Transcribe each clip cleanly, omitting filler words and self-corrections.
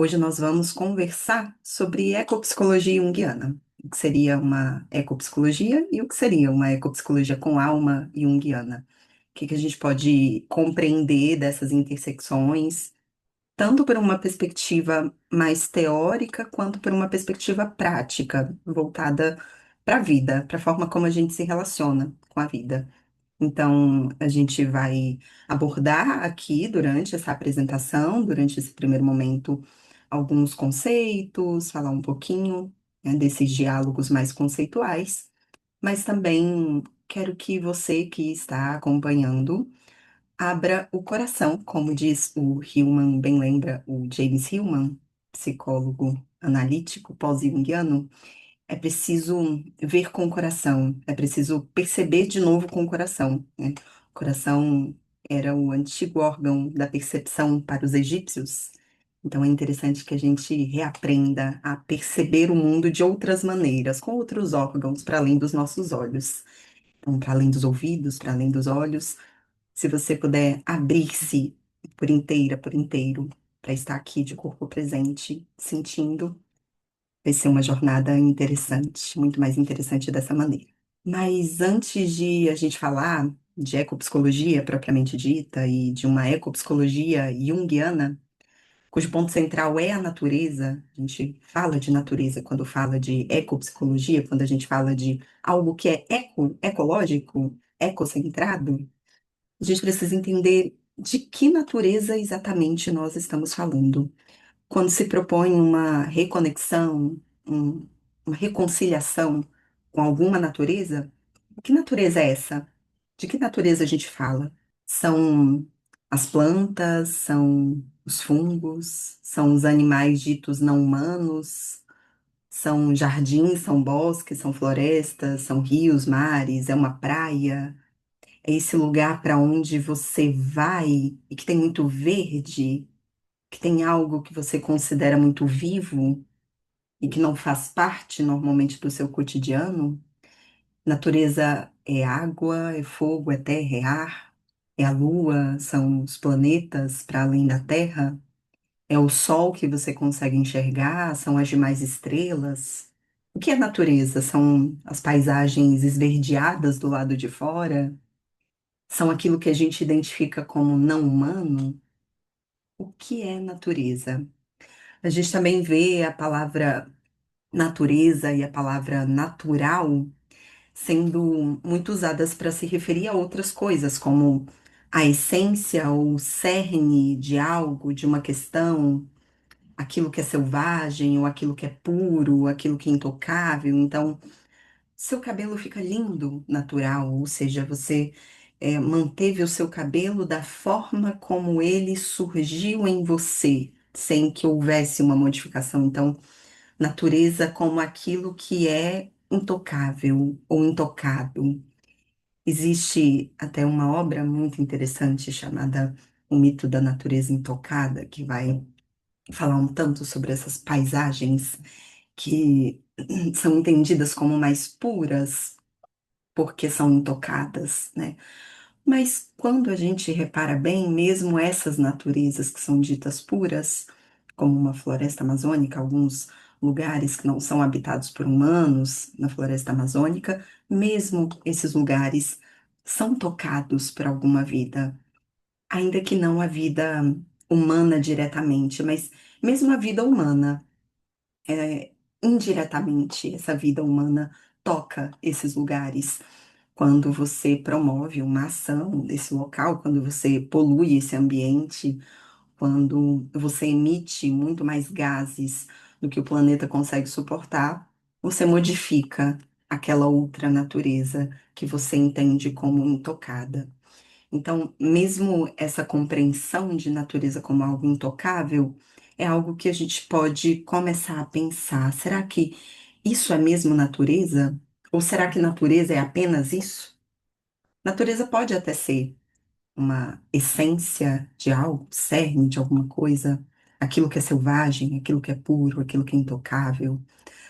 Hoje nós vamos conversar sobre ecopsicologia junguiana. O que seria uma ecopsicologia e o que seria uma ecopsicologia com alma junguiana. O que a gente pode compreender dessas intersecções, tanto por uma perspectiva mais teórica, quanto por uma perspectiva prática, voltada para a vida, para a forma como a gente se relaciona com a vida. Então, a gente vai abordar aqui durante essa apresentação, durante esse primeiro momento, alguns conceitos, falar um pouquinho, né, desses diálogos mais conceituais, mas também quero que você que está acompanhando abra o coração, como diz o Hillman, bem lembra o James Hillman, psicólogo analítico pós-junguiano. É preciso ver com o coração, é preciso perceber de novo com o coração, né? O coração era o antigo órgão da percepção para os egípcios, então é interessante que a gente reaprenda a perceber o mundo de outras maneiras, com outros órgãos, para além dos nossos olhos. Então, para além dos ouvidos, para além dos olhos, se você puder abrir-se por inteiro, para estar aqui de corpo presente, sentindo. Vai ser uma jornada interessante, muito mais interessante dessa maneira. Mas antes de a gente falar de ecopsicologia propriamente dita e de uma ecopsicologia junguiana, cujo ponto central é a natureza, a gente fala de natureza quando fala de ecopsicologia, quando a gente fala de algo que é ecológico, ecocentrado, a gente precisa entender de que natureza exatamente nós estamos falando. Quando se propõe uma reconexão, uma reconciliação com alguma natureza, que natureza é essa? De que natureza a gente fala? São as plantas, são os fungos, são os animais ditos não humanos, são jardins, são bosques, são florestas, são rios, mares, é uma praia, é esse lugar para onde você vai e que tem muito verde, que tem algo que você considera muito vivo e que não faz parte normalmente do seu cotidiano. Natureza é água, é fogo, é terra, é ar, é a lua, são os planetas para além da Terra, é o sol que você consegue enxergar, são as demais estrelas. O que é natureza? São as paisagens esverdeadas do lado de fora? São aquilo que a gente identifica como não humano? O que é natureza? A gente também vê a palavra natureza e a palavra natural sendo muito usadas para se referir a outras coisas, como a essência ou o cerne de algo, de uma questão, aquilo que é selvagem, ou aquilo que é puro, aquilo que é intocável. Então, seu cabelo fica lindo, natural, ou seja, você manteve o seu cabelo da forma como ele surgiu em você, sem que houvesse uma modificação. Então, natureza como aquilo que é intocável ou intocado. Existe até uma obra muito interessante chamada O Mito da Natureza Intocada, que vai falar um tanto sobre essas paisagens que são entendidas como mais puras porque são intocadas, né? Mas quando a gente repara bem, mesmo essas naturezas que são ditas puras, como uma floresta amazônica, alguns lugares que não são habitados por humanos na floresta amazônica, mesmo esses lugares são tocados por alguma vida, ainda que não a vida humana diretamente, mas mesmo a vida humana, indiretamente, essa vida humana toca esses lugares quando você promove uma ação nesse local, quando você polui esse ambiente, quando você emite muito mais gases do que o planeta consegue suportar, você modifica aquela outra natureza que você entende como intocada. Então, mesmo essa compreensão de natureza como algo intocável, é algo que a gente pode começar a pensar: será que isso é mesmo natureza? Ou será que natureza é apenas isso? Natureza pode até ser uma essência de algo, cerne de alguma coisa, aquilo que é selvagem, aquilo que é puro, aquilo que é intocável.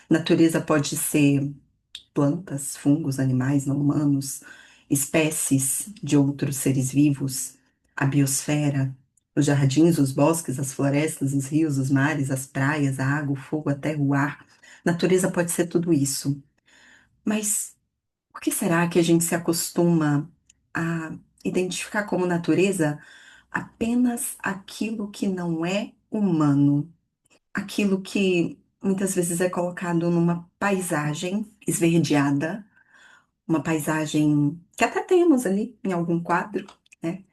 Natureza pode ser plantas, fungos, animais não humanos, espécies de outros seres vivos, a biosfera, os jardins, os bosques, as florestas, os rios, os mares, as praias, a água, o fogo, a terra, o ar. Natureza pode ser tudo isso. Mas por que será que a gente se acostuma a identificar como natureza apenas aquilo que não é humano? Aquilo que muitas vezes é colocado numa paisagem esverdeada, uma paisagem que até temos ali em algum quadro, né?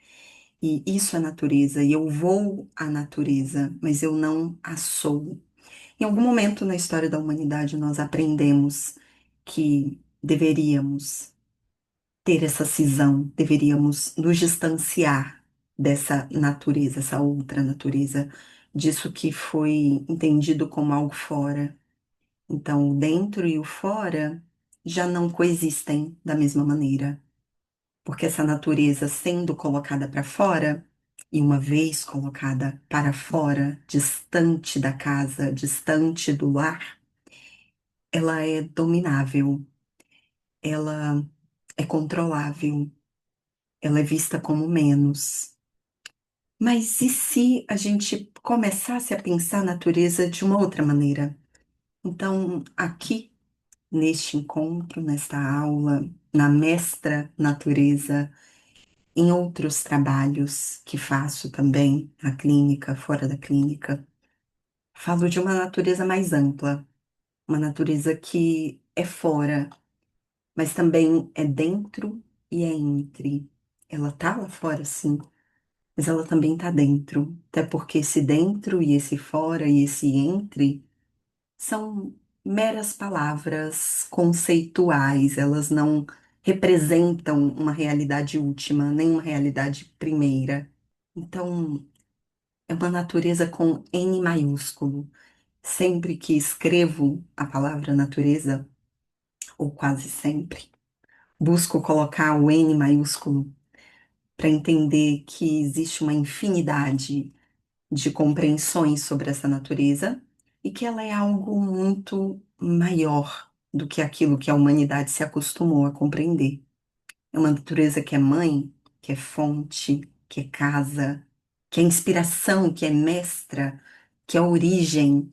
E isso é natureza, e eu vou à natureza, mas eu não a sou. Em algum momento na história da humanidade nós aprendemos que deveríamos ter essa cisão, deveríamos nos distanciar dessa natureza, essa outra natureza, disso que foi entendido como algo fora. Então, o dentro e o fora já não coexistem da mesma maneira, porque essa natureza sendo colocada para fora, e uma vez colocada para fora, distante da casa, distante do lar, ela é dominável, ela é controlável, ela é vista como menos. Mas e se a gente começasse a pensar a natureza de uma outra maneira? Então, aqui, neste encontro, nesta aula, na Mestra Natureza, em outros trabalhos que faço também, na clínica, fora da clínica, falo de uma natureza mais ampla, uma natureza que é fora, mas também é dentro e é entre. Ela tá lá fora, sim, mas ela também está dentro. Até porque esse dentro e esse fora e esse entre são meras palavras conceituais, elas não representam uma realidade última, nem uma realidade primeira. Então, é uma natureza com N maiúsculo. Sempre que escrevo a palavra natureza, ou quase sempre, busco colocar o N maiúsculo para entender que existe uma infinidade de compreensões sobre essa natureza e que ela é algo muito maior do que aquilo que a humanidade se acostumou a compreender. É uma natureza que é mãe, que é fonte, que é casa, que é inspiração, que é mestra, que é origem,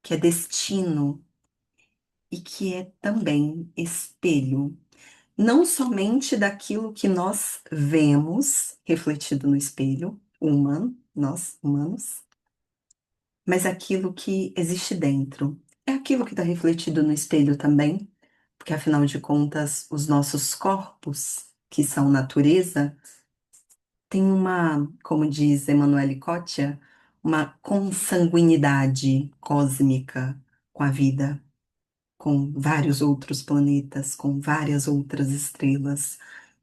que é destino e que é também espelho. Não somente daquilo que nós vemos refletido no espelho, o humano, nós humanos, mas aquilo que existe dentro. É aquilo que está refletido no espelho também, porque afinal de contas, os nossos corpos, que são natureza, têm uma, como diz Emanuele Cottia, uma consanguinidade cósmica com a vida, com vários outros planetas, com várias outras estrelas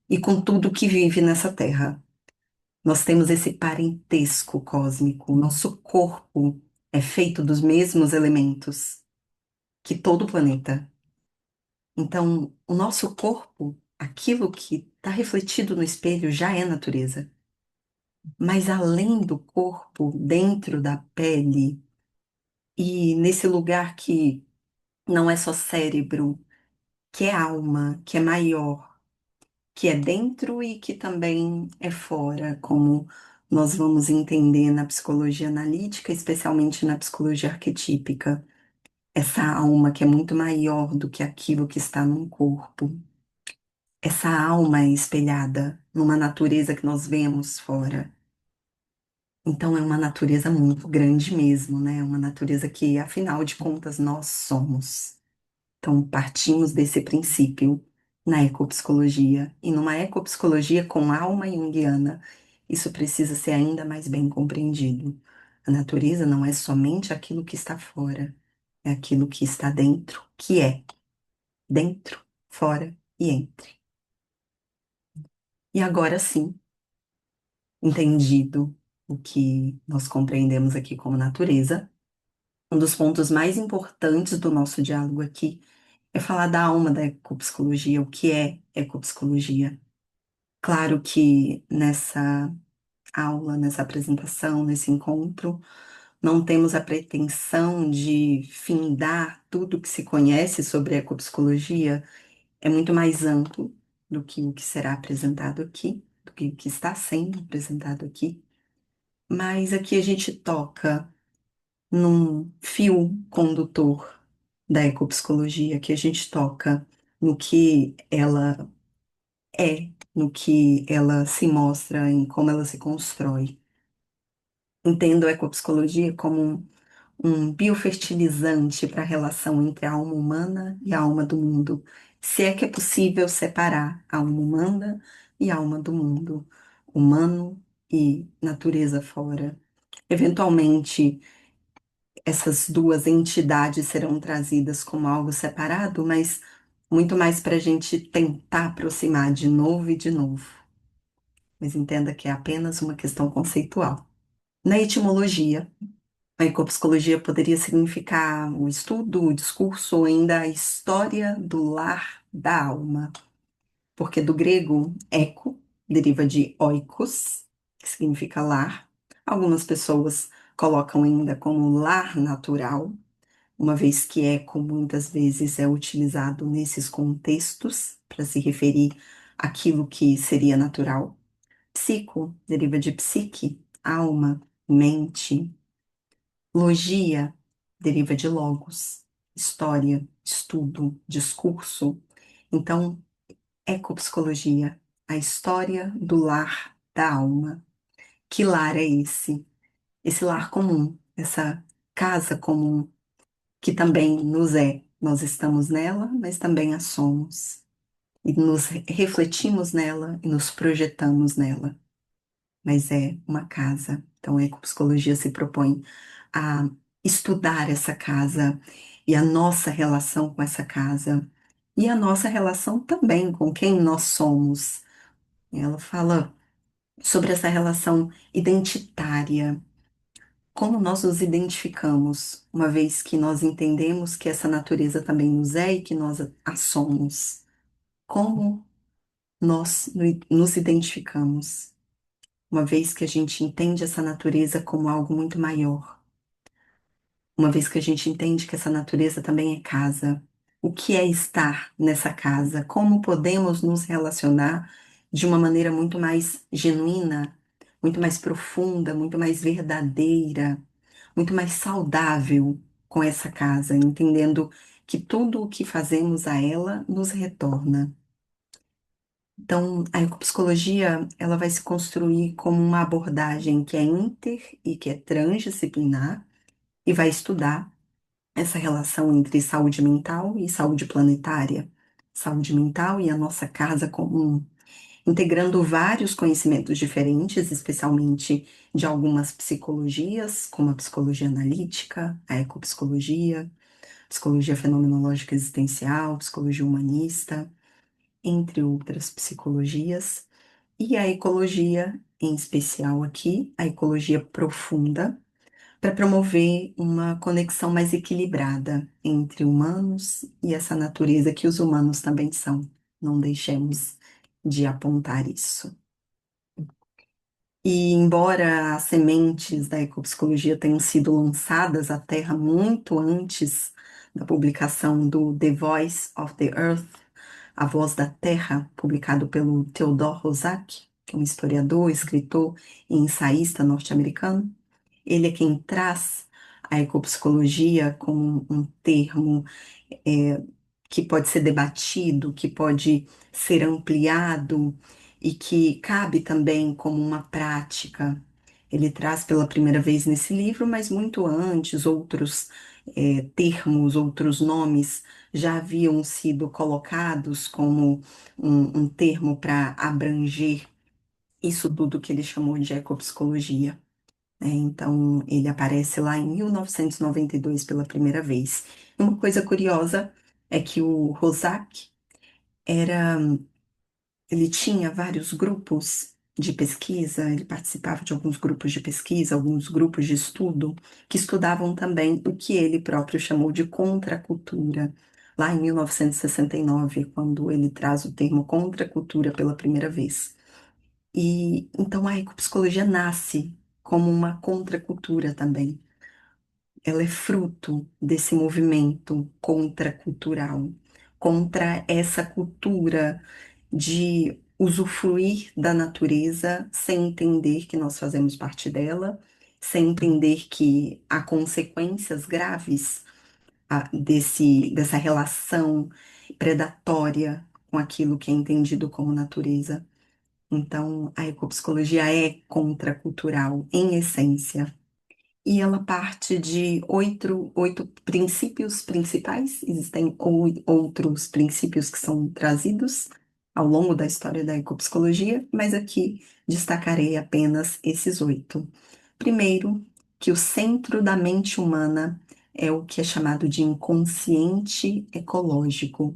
e com tudo que vive nessa Terra. Nós temos esse parentesco cósmico. O nosso corpo é feito dos mesmos elementos que todo o planeta. Então, o nosso corpo, aquilo que está refletido no espelho, já é natureza. Mas além do corpo, dentro da pele, e nesse lugar que não é só cérebro, que é alma, que é maior, que é dentro e que também é fora, como nós vamos entender na psicologia analítica, especialmente na psicologia arquetípica. Essa alma que é muito maior do que aquilo que está num corpo. Essa alma é espelhada numa natureza que nós vemos fora. Então é uma natureza muito grande mesmo, né? Uma natureza que, afinal de contas, nós somos. Então, partimos desse princípio na ecopsicologia. E numa ecopsicologia com alma junguiana, isso precisa ser ainda mais bem compreendido. A natureza não é somente aquilo que está fora, é aquilo que está dentro, que é dentro, fora e entre. E agora sim, entendido o que nós compreendemos aqui como natureza, um dos pontos mais importantes do nosso diálogo aqui é falar da alma da ecopsicologia, o que é ecopsicologia. Claro que nessa aula, nessa apresentação, nesse encontro, não temos a pretensão de findar tudo que se conhece sobre ecopsicologia, é muito mais amplo do que o que será apresentado aqui, do que o que está sendo apresentado aqui. mas aqui a gente toca num fio condutor da ecopsicologia, que a gente toca no que ela é, no que ela se mostra, em como ela se constrói. Entendo a ecopsicologia como um biofertilizante para a relação entre a alma humana e a alma do mundo, se é que é possível separar a alma humana e a alma do mundo, humano e natureza fora. Eventualmente, essas duas entidades serão trazidas como algo separado, mas muito mais para a gente tentar aproximar de novo e de novo. Mas entenda que é apenas uma questão conceitual. Na etimologia, a ecopsicologia poderia significar o estudo, o discurso ou ainda a história do lar da alma, porque do grego eco deriva de oikos, que significa lar. Algumas pessoas colocam ainda como lar natural, uma vez que eco muitas vezes é utilizado nesses contextos para se referir àquilo que seria natural. Psico deriva de psique, alma, mente. Logia deriva de logos, história, estudo, discurso. Então, ecopsicologia, a história do lar da alma. Que lar é esse? Esse lar comum, essa casa comum, que também nos é. Nós estamos nela, mas também a somos. E nos refletimos nela e nos projetamos nela. Mas é uma casa. Então, a ecopsicologia se propõe a estudar essa casa e a nossa relação com essa casa e a nossa relação também com quem nós somos. Ela fala sobre essa relação identitária, como nós nos identificamos, uma vez que nós entendemos que essa natureza também nos é e que nós a somos. Como nós nos identificamos, uma vez que a gente entende essa natureza como algo muito maior. Uma vez que a gente entende que essa natureza também é casa, o que é estar nessa casa? Como podemos nos relacionar de uma maneira muito mais genuína, muito mais profunda, muito mais verdadeira, muito mais saudável com essa casa, entendendo que tudo o que fazemos a ela nos retorna. Então, a ecopsicologia, ela vai se construir como uma abordagem que é inter e que é transdisciplinar e vai estudar essa relação entre saúde mental e saúde planetária, saúde mental e a nossa casa comum, integrando vários conhecimentos diferentes, especialmente de algumas psicologias, como a psicologia analítica, a ecopsicologia, psicologia fenomenológica existencial, psicologia humanista, entre outras psicologias, e a ecologia, em especial aqui, a ecologia profunda para promover uma conexão mais equilibrada entre humanos e essa natureza que os humanos também são. Não deixemos de apontar isso. E embora as sementes da ecopsicologia tenham sido lançadas à Terra muito antes da publicação do The Voice of the Earth, A Voz da Terra, publicado pelo Theodore Roszak, que é um historiador, escritor e ensaísta norte-americano, ele é quem traz a ecopsicologia como um termo é, que pode ser debatido, que pode ser ampliado e que cabe também como uma prática. Ele traz pela primeira vez nesse livro, mas muito antes, outros termos, outros nomes já haviam sido colocados como um termo para abranger isso tudo que ele chamou de ecopsicologia. Então, ele aparece lá em 1992 pela primeira vez. Uma coisa curiosa é que o Roszak era, ele tinha vários grupos de pesquisa, ele participava de alguns grupos de pesquisa, alguns grupos de estudo, que estudavam também o que ele próprio chamou de contracultura, lá em 1969, quando ele traz o termo contracultura pela primeira vez. E então a ecopsicologia nasce como uma contracultura também. Ela é fruto desse movimento contracultural, contra essa cultura de usufruir da natureza sem entender que nós fazemos parte dela, sem entender que há consequências graves dessa relação predatória com aquilo que é entendido como natureza. Então, a ecopsicologia é contracultural, em essência. E ela parte de oito princípios principais. Existem outros princípios que são trazidos ao longo da história da ecopsicologia, mas aqui destacarei apenas esses oito. Primeiro, que o centro da mente humana é o que é chamado de inconsciente ecológico.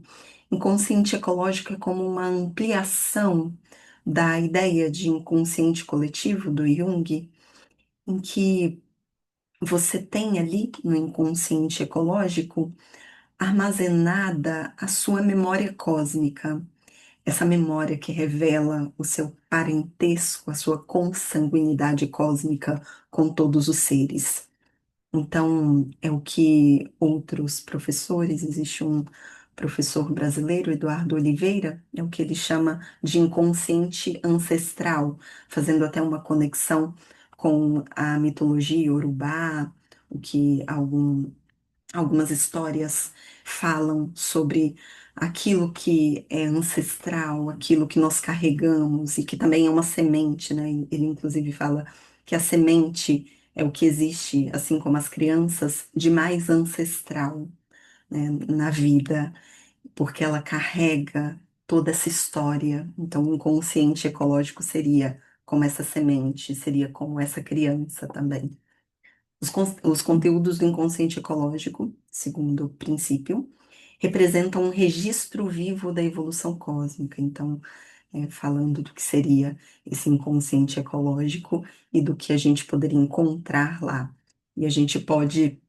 Inconsciente ecológico é como uma ampliação da ideia de inconsciente coletivo do Jung, em que você tem ali no inconsciente ecológico armazenada a sua memória cósmica, essa memória que revela o seu parentesco, a sua consanguinidade cósmica com todos os seres. Então, é o que outros professores, existe um professor brasileiro, Eduardo Oliveira, é o que ele chama de inconsciente ancestral, fazendo até uma conexão com a mitologia iorubá, o que algumas histórias falam sobre aquilo que é ancestral, aquilo que nós carregamos e que também é uma semente, né? Ele inclusive fala que a semente é o que existe, assim como as crianças, de mais ancestral, né, na vida, porque ela carrega toda essa história. Então, o inconsciente ecológico seria como essa semente, seria como essa criança também. Os conteúdos do inconsciente ecológico, segundo o princípio, representam um registro vivo da evolução cósmica. Então, falando do que seria esse inconsciente ecológico e do que a gente poderia encontrar lá. E a gente pode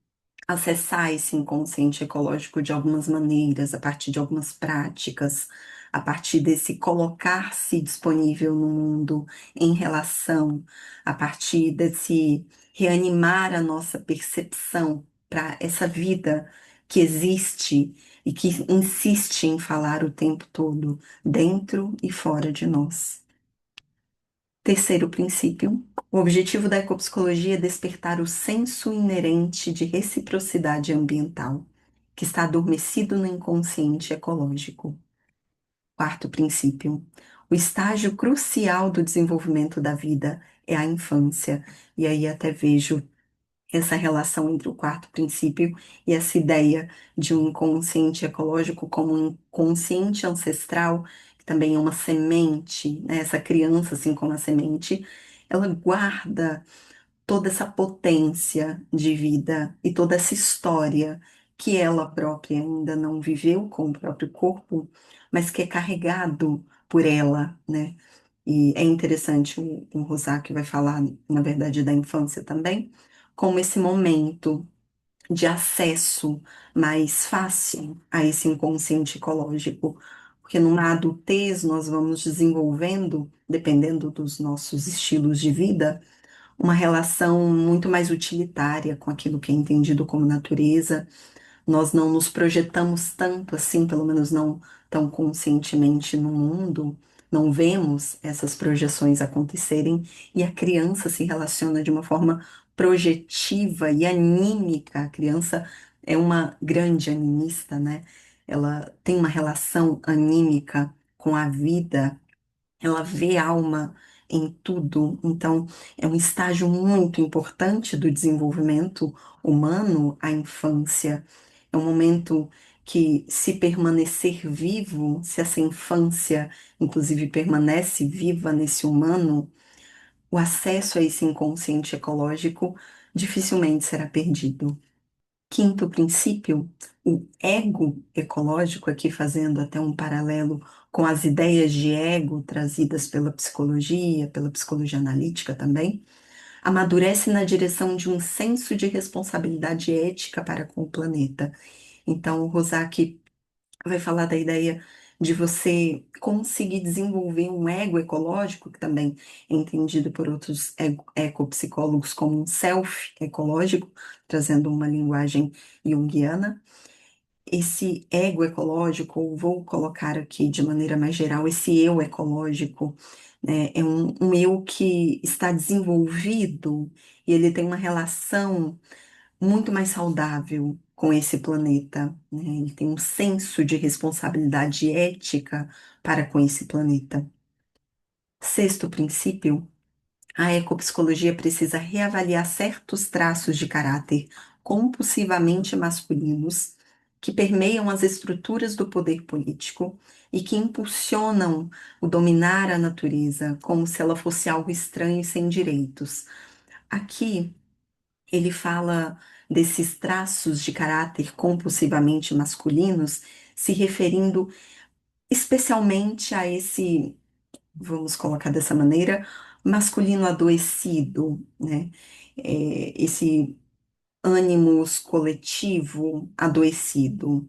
acessar esse inconsciente ecológico de algumas maneiras, a partir de algumas práticas, a partir desse colocar-se disponível no mundo em relação, a partir desse reanimar a nossa percepção para essa vida que existe e que insiste em falar o tempo todo, dentro e fora de nós. Terceiro princípio, o objetivo da ecopsicologia é despertar o senso inerente de reciprocidade ambiental, que está adormecido no inconsciente ecológico. Quarto princípio, o estágio crucial do desenvolvimento da vida é a infância, e aí até vejo essa relação entre o quarto princípio e essa ideia de um inconsciente ecológico como um inconsciente ancestral, que também é uma semente, né? Essa criança, assim como a semente, ela guarda toda essa potência de vida e toda essa história que ela própria ainda não viveu com o próprio corpo, mas que é carregado por ela, né? E é interessante, o Rosário vai falar, na verdade, da infância também, como esse momento de acesso mais fácil a esse inconsciente ecológico, porque numa adultez nós vamos desenvolvendo, dependendo dos nossos estilos de vida, uma relação muito mais utilitária com aquilo que é entendido como natureza. Nós não nos projetamos tanto assim, pelo menos não tão conscientemente no mundo, não vemos essas projeções acontecerem e a criança se relaciona de uma forma projetiva e anímica. A criança é uma grande animista, né? Ela tem uma relação anímica com a vida, ela vê alma em tudo. Então, é um estágio muito importante do desenvolvimento humano, a infância. É um momento que, se permanecer vivo, se essa infância, inclusive, permanece viva nesse humano, o acesso a esse inconsciente ecológico dificilmente será perdido. Quinto princípio, o ego ecológico, aqui fazendo até um paralelo com as ideias de ego trazidas pela psicologia analítica também, amadurece na direção de um senso de responsabilidade ética para com o planeta. Então, o Rosaki vai falar da ideia de você conseguir desenvolver um ego ecológico, que também é entendido por outros ecopsicólogos como um self ecológico, trazendo uma linguagem junguiana, esse ego ecológico, ou vou colocar aqui de maneira mais geral, esse eu ecológico, né, é um eu que está desenvolvido e ele tem uma relação muito mais saudável com esse planeta, né? Ele tem um senso de responsabilidade ética para com esse planeta. Sexto princípio, a ecopsicologia precisa reavaliar certos traços de caráter compulsivamente masculinos que permeiam as estruturas do poder político e que impulsionam o dominar a natureza como se ela fosse algo estranho e sem direitos. Aqui ele fala desses traços de caráter compulsivamente masculinos, se referindo especialmente a esse, vamos colocar dessa maneira, masculino adoecido, né? Esse ânimos coletivo adoecido,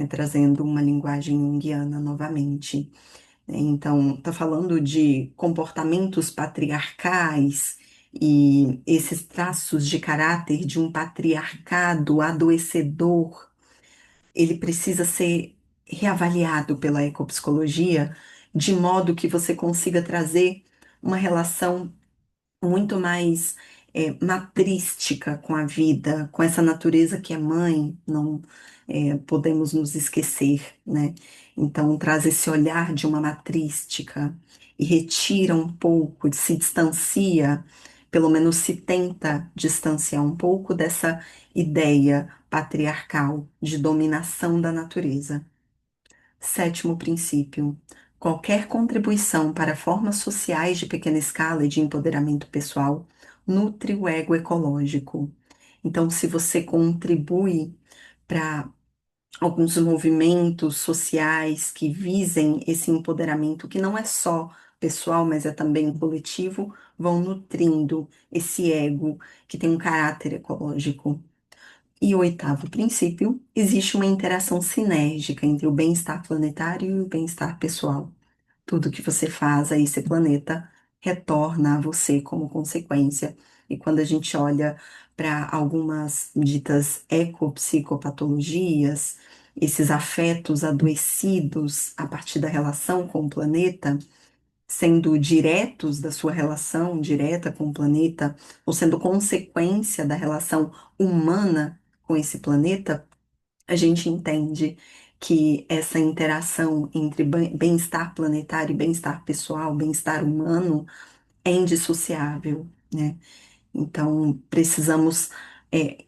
trazendo uma linguagem junguiana novamente. Então, está falando de comportamentos patriarcais e esses traços de caráter de um patriarcado adoecedor, ele precisa ser reavaliado pela ecopsicologia, de modo que você consiga trazer uma relação muito mais matrística com a vida, com essa natureza que é mãe, não podemos nos esquecer, né? Então, traz esse olhar de uma matrística e retira um pouco, se distancia, pelo menos se tenta distanciar um pouco dessa ideia patriarcal de dominação da natureza. Sétimo princípio: qualquer contribuição para formas sociais de pequena escala e de empoderamento pessoal nutre o ego ecológico. Então, se você contribui para alguns movimentos sociais que visem esse empoderamento, que não é só pessoal, mas é também coletivo, vão nutrindo esse ego que tem um caráter ecológico. E o oitavo princípio, existe uma interação sinérgica entre o bem-estar planetário e o bem-estar pessoal. Tudo que você faz a esse planeta retorna a você como consequência. E quando a gente olha para algumas ditas ecopsicopatologias, esses afetos adoecidos a partir da relação com o planeta, sendo diretos da sua relação direta com o planeta, ou sendo consequência da relação humana com esse planeta, a gente entende que essa interação entre bem-estar planetário e bem-estar pessoal, bem-estar humano, é indissociável, né? Então, precisamos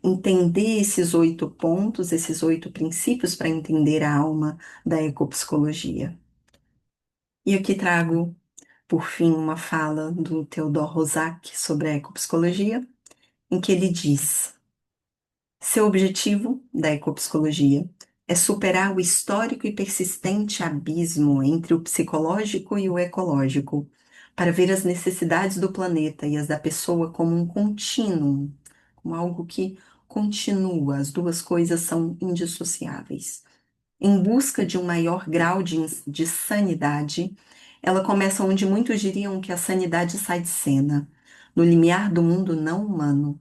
entender esses 8 pontos, esses 8 princípios para entender a alma da ecopsicologia. E aqui trago, por fim, uma fala do Theodor Rosak sobre a ecopsicologia, em que ele diz: seu objetivo da ecopsicologia é superar o histórico e persistente abismo entre o psicológico e o ecológico, para ver as necessidades do planeta e as da pessoa como um contínuo, como algo que continua, as duas coisas são indissociáveis. Em busca de um maior grau de sanidade, ela começa onde muitos diriam que a sanidade sai de cena, no limiar do mundo não humano.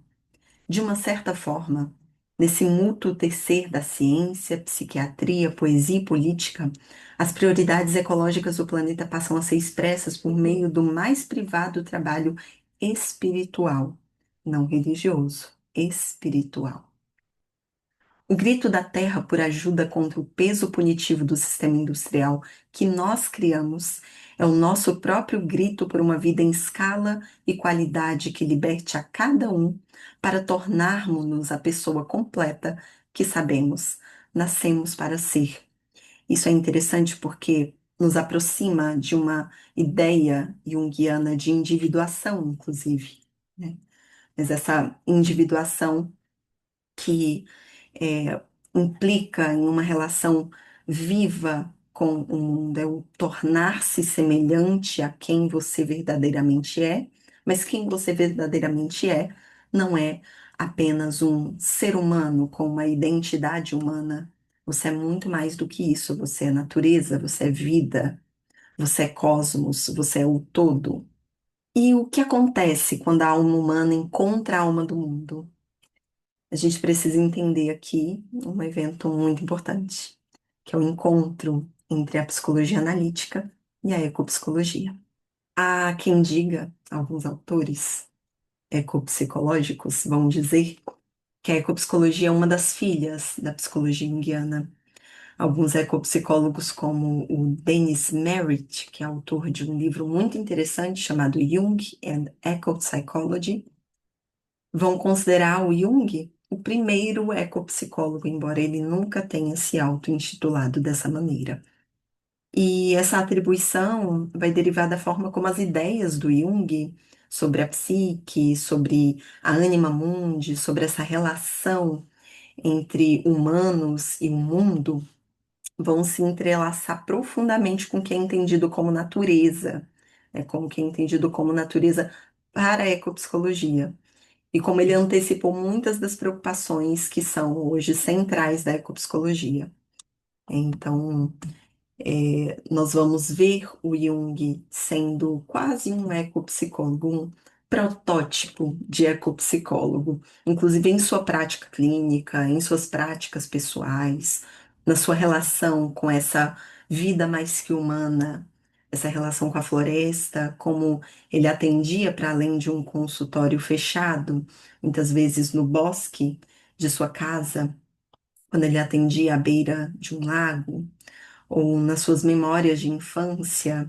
De uma certa forma, nesse mútuo tecer da ciência, psiquiatria, poesia e política, as prioridades ecológicas do planeta passam a ser expressas por meio do mais privado trabalho espiritual, não religioso, espiritual. O grito da terra por ajuda contra o peso punitivo do sistema industrial que nós criamos é o nosso próprio grito por uma vida em escala e qualidade que liberte a cada um para tornarmos-nos a pessoa completa que sabemos, nascemos para ser. Isso é interessante porque nos aproxima de uma ideia junguiana de individuação, inclusive, né? Mas essa individuação que é, implica em uma relação viva com o mundo, é o tornar-se semelhante a quem você verdadeiramente é, mas quem você verdadeiramente é não é apenas um ser humano com uma identidade humana. Você é muito mais do que isso. Você é natureza, você é vida, você é cosmos, você é o todo. E o que acontece quando a alma humana encontra a alma do mundo? A gente precisa entender aqui um evento muito importante, que é o encontro entre a psicologia analítica e a ecopsicologia. Há quem diga, alguns autores ecopsicológicos vão dizer que a ecopsicologia é uma das filhas da psicologia junguiana. Alguns ecopsicólogos, como o Dennis Merritt, que é autor de um livro muito interessante chamado Jung and Ecopsychology, vão considerar o Jung o primeiro ecopsicólogo, embora ele nunca tenha se auto-intitulado dessa maneira. E essa atribuição vai derivar da forma como as ideias do Jung sobre a psique, sobre a anima mundi, sobre essa relação entre humanos e o mundo, vão se entrelaçar profundamente com o que é entendido como natureza, né, com o que é entendido como natureza para a ecopsicologia. E como ele antecipou muitas das preocupações que são hoje centrais da ecopsicologia. Então, nós vamos ver o Jung sendo quase um ecopsicólogo, um protótipo de ecopsicólogo, inclusive em sua prática clínica, em suas práticas pessoais, na sua relação com essa vida mais que humana, essa relação com a floresta, como ele atendia para além de um consultório fechado, muitas vezes no bosque de sua casa, quando ele atendia à beira de um lago ou nas suas memórias de infância,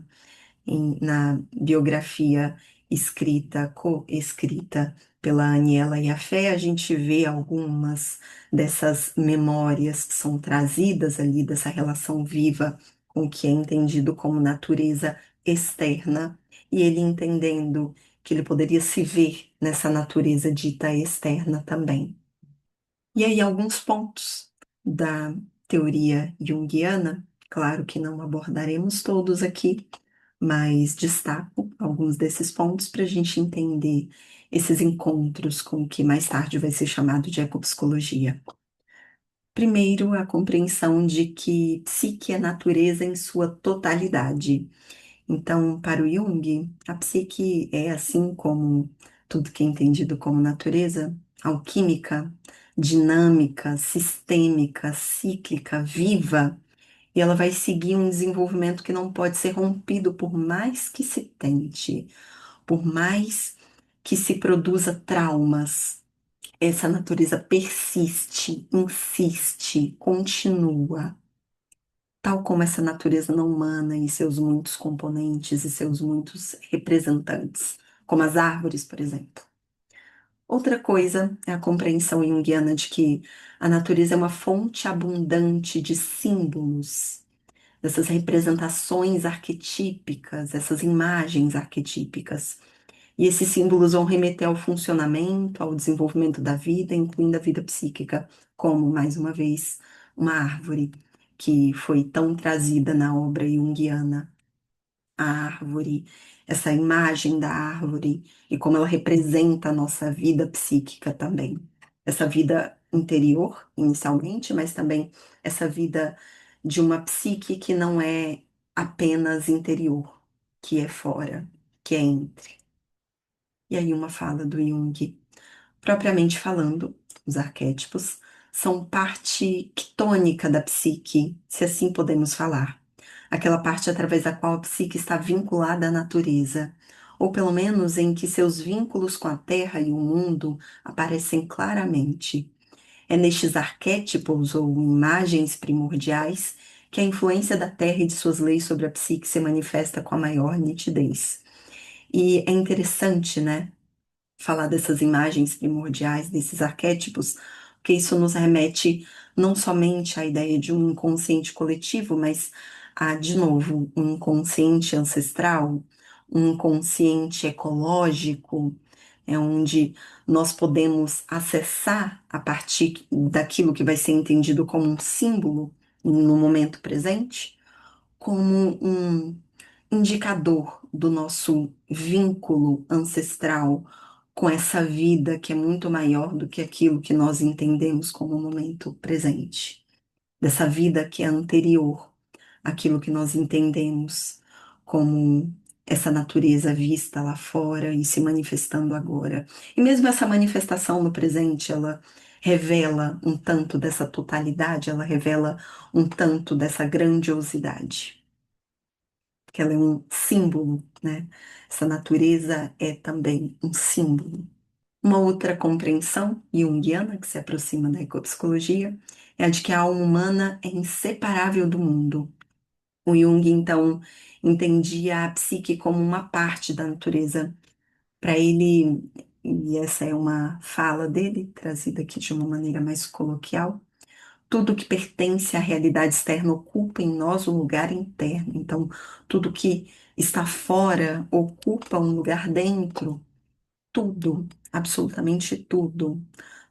na biografia escrita, co-escrita pela Aniela Jaffe, a gente vê algumas dessas memórias que são trazidas ali dessa relação viva com o que é entendido como natureza externa, e ele entendendo que ele poderia se ver nessa natureza dita externa também. E aí, alguns pontos da teoria junguiana, claro que não abordaremos todos aqui, mas destaco alguns desses pontos para a gente entender esses encontros com o que mais tarde vai ser chamado de ecopsicologia. Primeiro, a compreensão de que psique é natureza em sua totalidade. Então, para o Jung, a psique é, assim como tudo que é entendido como natureza, alquímica, dinâmica, sistêmica, cíclica, viva, e ela vai seguir um desenvolvimento que não pode ser rompido por mais que se tente, por mais que se produza traumas. Essa natureza persiste, insiste, continua. Tal como essa natureza não humana e seus muitos componentes e seus muitos representantes, como as árvores, por exemplo. Outra coisa é a compreensão junguiana de que a natureza é uma fonte abundante de símbolos, dessas representações arquetípicas, essas imagens arquetípicas. E esses símbolos vão remeter ao funcionamento, ao desenvolvimento da vida, incluindo a vida psíquica, como, mais uma vez, uma árvore que foi tão trazida na obra junguiana. A árvore, essa imagem da árvore e como ela representa a nossa vida psíquica também. Essa vida interior, inicialmente, mas também essa vida de uma psique que não é apenas interior, que é fora, que é entre. E aí uma fala do Jung. Propriamente falando, os arquétipos são parte quitônica da psique, se assim podemos falar. Aquela parte através da qual a psique está vinculada à natureza, ou pelo menos em que seus vínculos com a terra e o mundo aparecem claramente. É nestes arquétipos ou imagens primordiais que a influência da terra e de suas leis sobre a psique se manifesta com a maior nitidez. E é interessante, né? Falar dessas imagens primordiais, desses arquétipos, porque isso nos remete não somente à ideia de um inconsciente coletivo, mas a, de novo, um inconsciente ancestral, um inconsciente ecológico, é onde nós podemos acessar a partir daquilo que vai ser entendido como um símbolo no momento presente, como um indicador do nosso vínculo ancestral com essa vida que é muito maior do que aquilo que nós entendemos como o momento presente, dessa vida que é anterior àquilo que nós entendemos como essa natureza vista lá fora e se manifestando agora. E mesmo essa manifestação no presente, ela revela um tanto dessa totalidade, ela revela um tanto dessa grandiosidade, que ela é um símbolo, né? Essa natureza é também um símbolo. Uma outra compreensão junguiana que se aproxima da ecopsicologia é a de que a alma humana é inseparável do mundo. O Jung, então, entendia a psique como uma parte da natureza. Para ele, e essa é uma fala dele, trazida aqui de uma maneira mais coloquial, tudo que pertence à realidade externa ocupa em nós um lugar interno. Então, tudo que está fora ocupa um lugar dentro. Tudo, absolutamente tudo.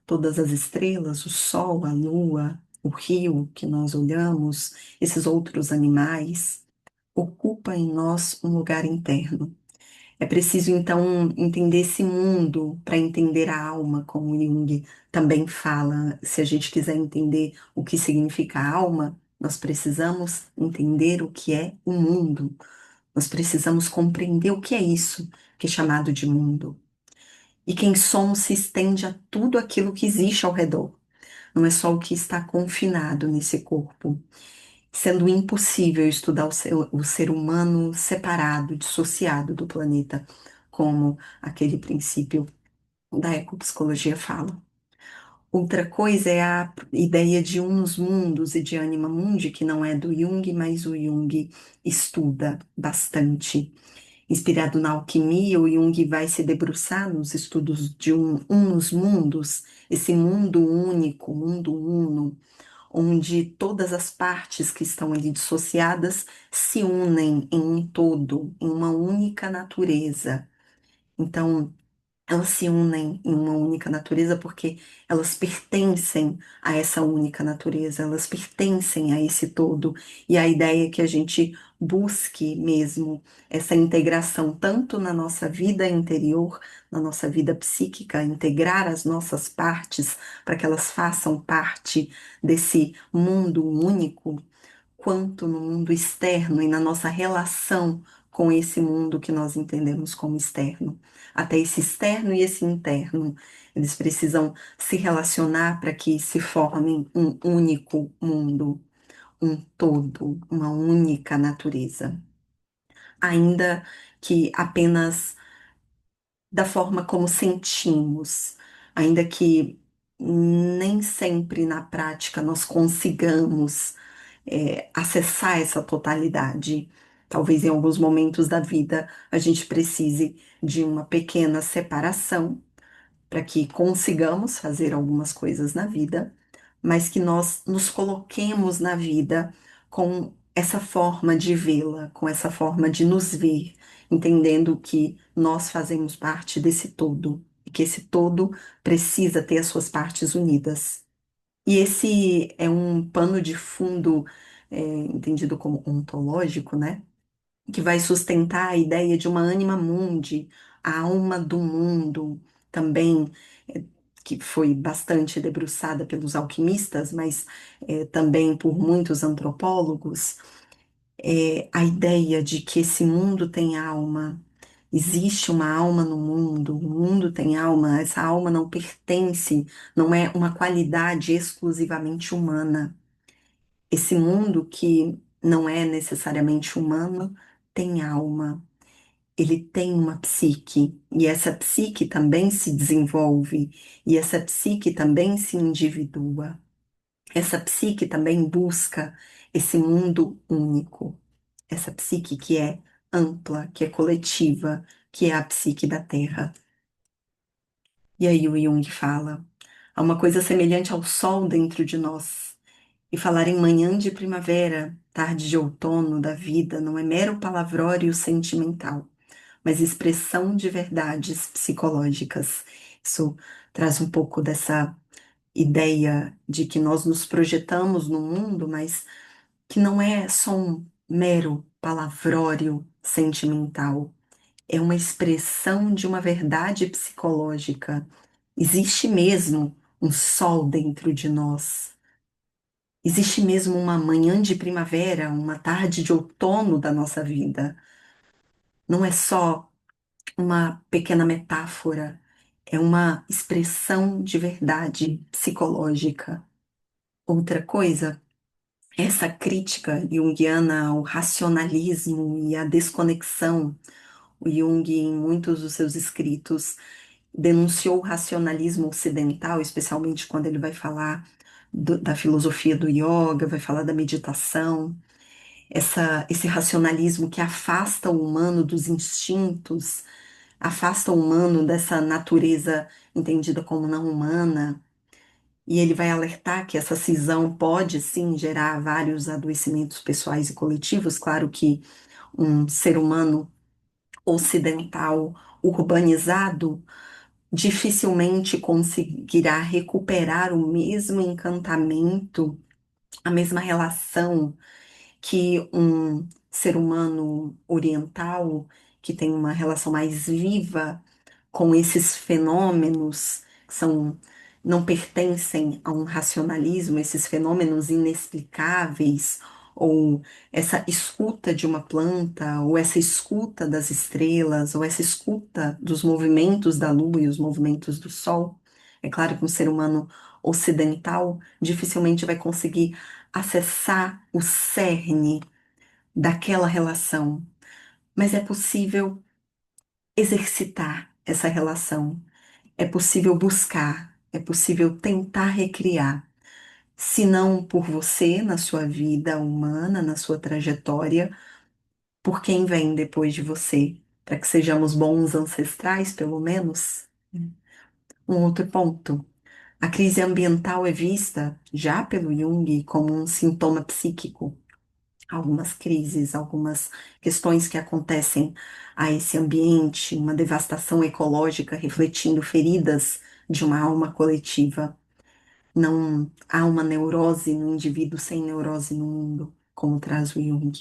Todas as estrelas, o sol, a lua, o rio que nós olhamos, esses outros animais, ocupa em nós um lugar interno. É preciso, então, entender esse mundo para entender a alma, como Jung também fala. Se a gente quiser entender o que significa alma, nós precisamos entender o que é o mundo. Nós precisamos compreender o que é isso que é chamado de mundo. E quem somos se estende a tudo aquilo que existe ao redor. Não é só o que está confinado nesse corpo, sendo impossível estudar o ser humano separado, dissociado do planeta, como aquele princípio da ecopsicologia fala. Outra coisa é a ideia de uns mundos e de anima mundi, que não é do Jung, mas o Jung estuda bastante. Inspirado na alquimia, o Jung vai se debruçar nos estudos de uns mundos, esse mundo único, mundo uno, onde todas as partes que estão ali dissociadas se unem em um todo, em uma única natureza. Então, elas se unem em uma única natureza porque elas pertencem a essa única natureza, elas pertencem a esse todo. E a ideia é que a gente busque mesmo essa integração tanto na nossa vida interior, na nossa vida psíquica, integrar as nossas partes para que elas façam parte desse mundo único quanto no mundo externo e na nossa relação com esse mundo que nós entendemos como externo. Até esse externo e esse interno, eles precisam se relacionar para que se formem um único mundo, um todo, uma única natureza. Ainda que apenas da forma como sentimos, ainda que nem sempre na prática nós consigamos acessar essa totalidade. Talvez em alguns momentos da vida a gente precise de uma pequena separação para que consigamos fazer algumas coisas na vida, mas que nós nos coloquemos na vida com essa forma de vê-la, com essa forma de nos ver, entendendo que nós fazemos parte desse todo e que esse todo precisa ter as suas partes unidas. E esse é um pano de fundo, entendido como ontológico, né? Que vai sustentar a ideia de uma anima mundi, a alma do mundo, também, eh, que foi bastante debruçada pelos alquimistas, mas também por muitos antropólogos, a ideia de que esse mundo tem alma. Existe uma alma no mundo, o mundo tem alma, essa alma não pertence, não é uma qualidade exclusivamente humana. Esse mundo que não é necessariamente humano tem alma, ele tem uma psique, e essa psique também se desenvolve, e essa psique também se individua. Essa psique também busca esse mundo único, essa psique que é ampla, que é coletiva, que é a psique da Terra. E aí o Jung fala, há uma coisa semelhante ao sol dentro de nós. E falar em manhã de primavera, tarde de outono da vida, não é mero palavrório sentimental, mas expressão de verdades psicológicas. Isso traz um pouco dessa ideia de que nós nos projetamos no mundo, mas que não é só um mero palavrório sentimental, é uma expressão de uma verdade psicológica. Existe mesmo um sol dentro de nós. Existe mesmo uma manhã de primavera, uma tarde de outono da nossa vida. Não é só uma pequena metáfora, É uma expressão de verdade psicológica. Outra coisa, essa crítica junguiana ao racionalismo e à desconexão. O Jung, em muitos dos seus escritos, denunciou o racionalismo ocidental, especialmente quando ele vai falar da filosofia do yoga, vai falar da meditação, esse racionalismo que afasta o humano dos instintos, afasta o humano dessa natureza entendida como não humana. E ele vai alertar que essa cisão pode sim gerar vários adoecimentos pessoais e coletivos. Claro que um ser humano ocidental, urbanizado, dificilmente conseguirá recuperar o mesmo encantamento, a mesma relação que um ser humano oriental, que tem uma relação mais viva com esses fenômenos que não pertencem a um racionalismo, esses fenômenos inexplicáveis, ou essa escuta de uma planta, ou essa escuta das estrelas, ou essa escuta dos movimentos da lua e os movimentos do sol. É claro que um ser humano ocidental dificilmente vai conseguir acessar o cerne daquela relação, mas é possível exercitar essa relação, é possível buscar, é possível tentar recriar, se não por você na sua vida humana, na sua trajetória, por quem vem depois de você, para que sejamos bons ancestrais, pelo menos. Um outro ponto. A crise ambiental é vista, já pelo Jung, como um sintoma psíquico. Algumas crises, algumas questões que acontecem a esse ambiente, uma devastação ecológica refletindo feridas de uma alma coletiva. Não há uma neurose no indivíduo sem neurose no mundo, como traz o Jung.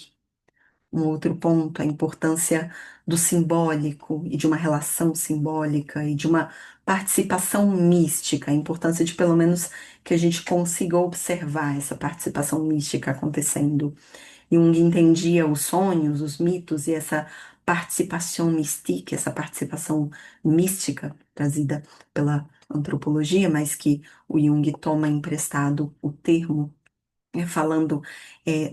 Um outro ponto, a importância do simbólico e de uma relação simbólica e de uma participação mística, a importância de pelo menos que a gente consiga observar essa participação mística acontecendo. Jung entendia os sonhos, os mitos e essa participação mística, essa participação mística trazida pela antropologia, mas que o Jung toma emprestado o termo falando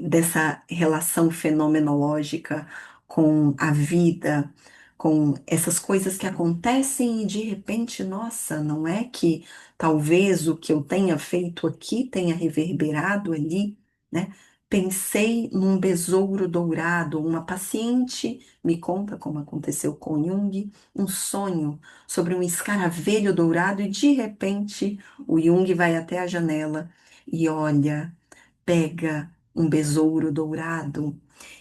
dessa relação fenomenológica com a vida, com essas coisas que acontecem e de repente, nossa, não é que talvez o que eu tenha feito aqui tenha reverberado ali, né? Pensei num besouro dourado, uma paciente me conta como aconteceu com Jung, um sonho sobre um escaravelho dourado e de repente o Jung vai até a janela e olha, pega um besouro dourado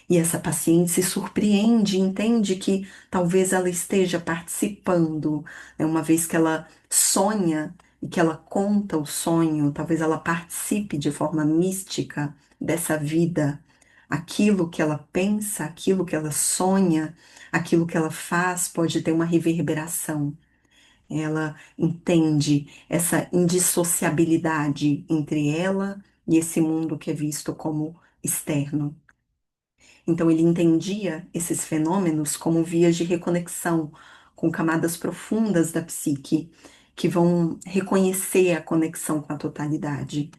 e essa paciente se surpreende, entende que talvez ela esteja participando, né, uma vez que ela sonha e que ela conta o sonho, talvez ela participe de forma mística dessa vida. Aquilo que ela pensa, aquilo que ela sonha, aquilo que ela faz pode ter uma reverberação. Ela entende essa indissociabilidade entre ela e esse mundo que é visto como externo. Então, ele entendia esses fenômenos como vias de reconexão com camadas profundas da psique, que vão reconhecer a conexão com a totalidade.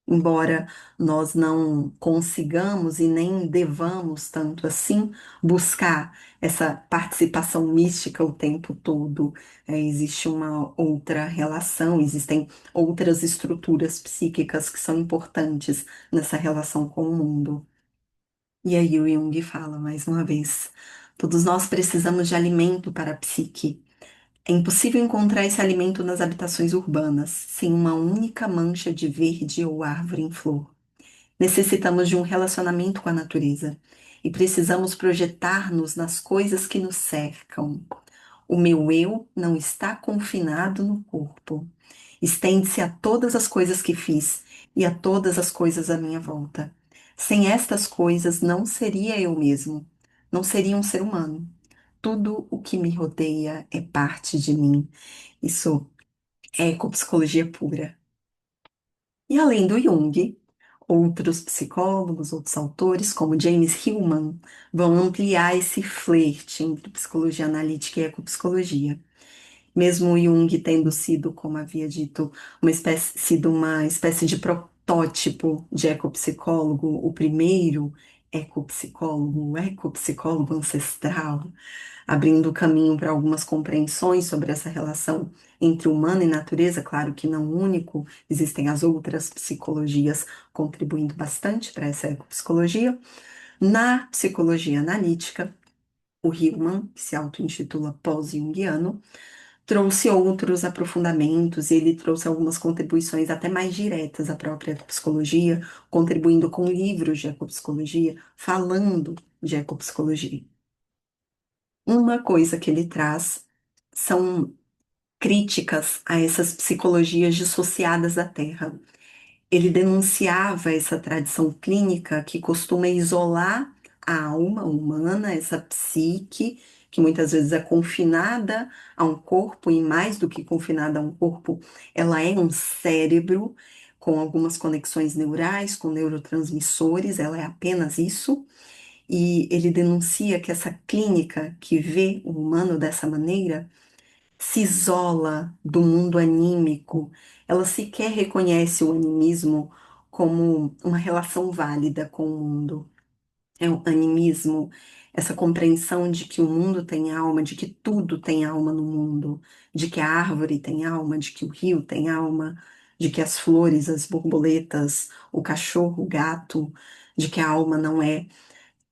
Embora nós não consigamos e nem devamos tanto assim buscar essa participação mística o tempo todo, existe uma outra relação, existem outras estruturas psíquicas que são importantes nessa relação com o mundo. E aí o Jung fala mais uma vez: todos nós precisamos de alimento para a psique. É impossível encontrar esse alimento nas habitações urbanas, sem uma única mancha de verde ou árvore em flor. Necessitamos de um relacionamento com a natureza e precisamos projetar-nos nas coisas que nos cercam. O meu eu não está confinado no corpo. Estende-se a todas as coisas que fiz e a todas as coisas à minha volta. Sem estas coisas, não seria eu mesmo, não seria um ser humano. Tudo o que me rodeia é parte de mim. Isso é ecopsicologia pura. E além do Jung, outros psicólogos, outros autores, como James Hillman, vão ampliar esse flerte entre psicologia analítica e ecopsicologia. Mesmo Jung tendo sido, como havia dito, sido uma espécie de protótipo de ecopsicólogo, o primeiro ecopsicólogo, o ecopsicólogo ancestral, abrindo o caminho para algumas compreensões sobre essa relação entre humano e natureza, claro que não único, existem as outras psicologias contribuindo bastante para essa ecopsicologia. Na psicologia analítica, o Hillman, que se auto-intitula pós-junguiano, trouxe outros aprofundamentos e ele trouxe algumas contribuições até mais diretas à própria psicologia, contribuindo com livros de ecopsicologia, falando de ecopsicologia. Uma coisa que ele traz são críticas a essas psicologias dissociadas da Terra. Ele denunciava essa tradição clínica que costuma isolar a alma humana, essa psique, que muitas vezes é confinada a um corpo, e mais do que confinada a um corpo, ela é um cérebro com algumas conexões neurais, com neurotransmissores, ela é apenas isso. E ele denuncia que essa clínica que vê o humano dessa maneira se isola do mundo anímico, ela sequer reconhece o animismo como uma relação válida com o mundo. É o animismo, essa compreensão de que o mundo tem alma, de que tudo tem alma no mundo, de que a árvore tem alma, de que o rio tem alma, de que as flores, as borboletas, o cachorro, o gato, de que a alma não é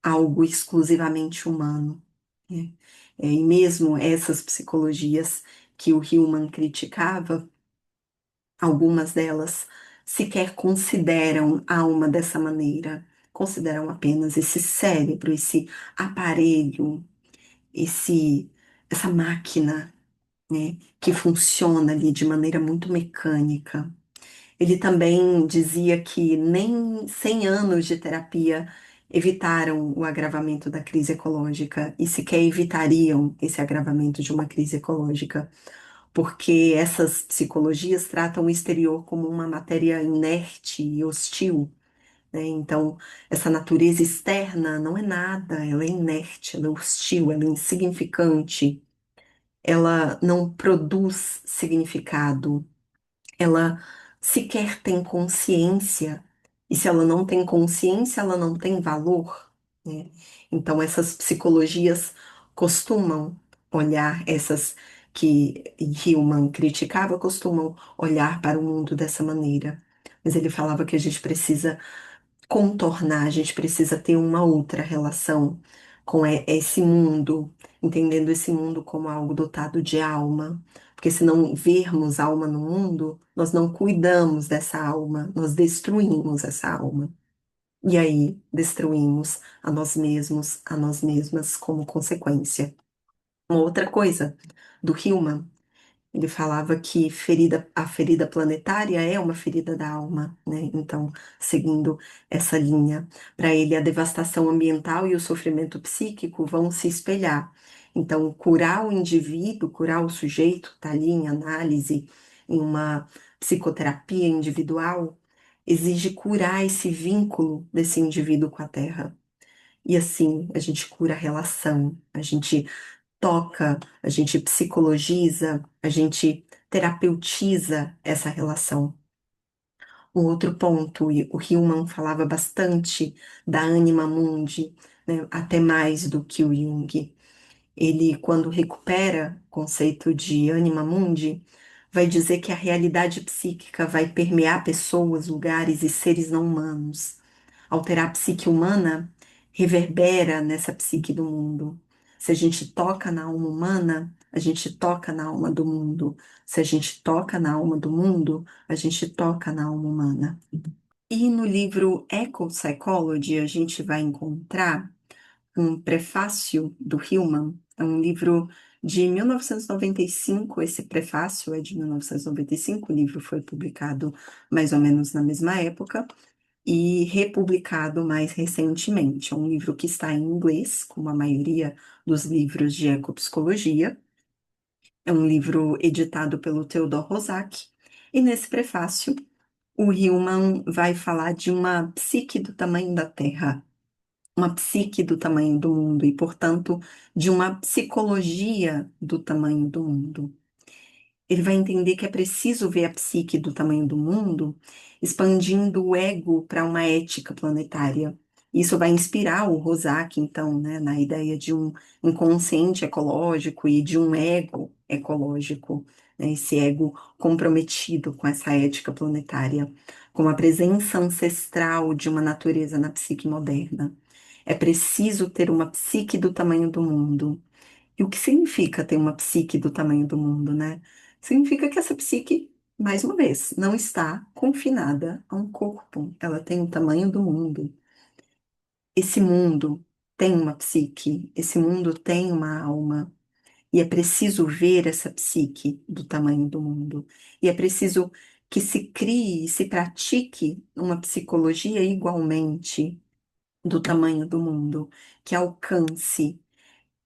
algo exclusivamente humano, né? E mesmo essas psicologias que o Hillman criticava, algumas delas sequer consideram a alma dessa maneira, consideram apenas esse cérebro, esse aparelho, essa máquina, né, que funciona ali de maneira muito mecânica. Ele também dizia que nem 100 anos de terapia evitaram o agravamento da crise ecológica e sequer evitariam esse agravamento de uma crise ecológica, porque essas psicologias tratam o exterior como uma matéria inerte e hostil, né? Então, essa natureza externa não é nada, ela é inerte, ela é hostil, ela é insignificante, ela não produz significado, ela sequer tem consciência, e se ela não tem consciência, ela não tem valor, né? Então, essas psicologias costumam olhar, essas que Hillman criticava, costumam olhar para o mundo dessa maneira. Mas ele falava que a gente precisa contornar, a gente precisa ter uma outra relação com esse mundo, entendendo esse mundo como algo dotado de alma. Porque se não vermos alma no mundo, nós não cuidamos dessa alma, nós destruímos essa alma. E aí destruímos a nós mesmos, a nós mesmas como consequência. Uma outra coisa do Hillman, ele falava que a ferida planetária é uma ferida da alma, né? Então, seguindo essa linha, para ele a devastação ambiental e o sofrimento psíquico vão se espelhar. Então, curar o indivíduo, curar o sujeito, está ali em análise, em uma psicoterapia individual, exige curar esse vínculo desse indivíduo com a Terra. E assim, a gente cura a relação, a gente toca, a gente psicologiza, a gente terapeutiza essa relação. Um outro ponto, e o Hillman falava bastante da anima mundi, né, até mais do que o Jung. Ele, quando recupera o conceito de anima mundi, vai dizer que a realidade psíquica vai permear pessoas, lugares e seres não humanos. Alterar a psique humana reverbera nessa psique do mundo. Se a gente toca na alma humana, a gente toca na alma do mundo. Se a gente toca na alma do mundo, a gente toca na alma humana. E no livro Eco Psychology, a gente vai encontrar um prefácio do Hillman, é um livro de 1995, esse prefácio é de 1995, o livro foi publicado mais ou menos na mesma época, e republicado mais recentemente. É um livro que está em inglês, como a maioria dos livros de ecopsicologia. É um livro editado pelo Theodor Rosak, e nesse prefácio, o Hillman vai falar de uma psique do tamanho da Terra, uma psique do tamanho do mundo e, portanto, de uma psicologia do tamanho do mundo. Ele vai entender que é preciso ver a psique do tamanho do mundo, expandindo o ego para uma ética planetária. Isso vai inspirar o Rosaki, então, né, na ideia de um inconsciente ecológico e de um ego ecológico, né, esse ego comprometido com essa ética planetária, com a presença ancestral de uma natureza na psique moderna. É preciso ter uma psique do tamanho do mundo. E o que significa ter uma psique do tamanho do mundo, né? Significa que essa psique, mais uma vez, não está confinada a um corpo. Ela tem o tamanho do mundo. Esse mundo tem uma psique, esse mundo tem uma alma. E é preciso ver essa psique do tamanho do mundo. E é preciso que se crie e se pratique uma psicologia igualmente do tamanho do mundo, que alcance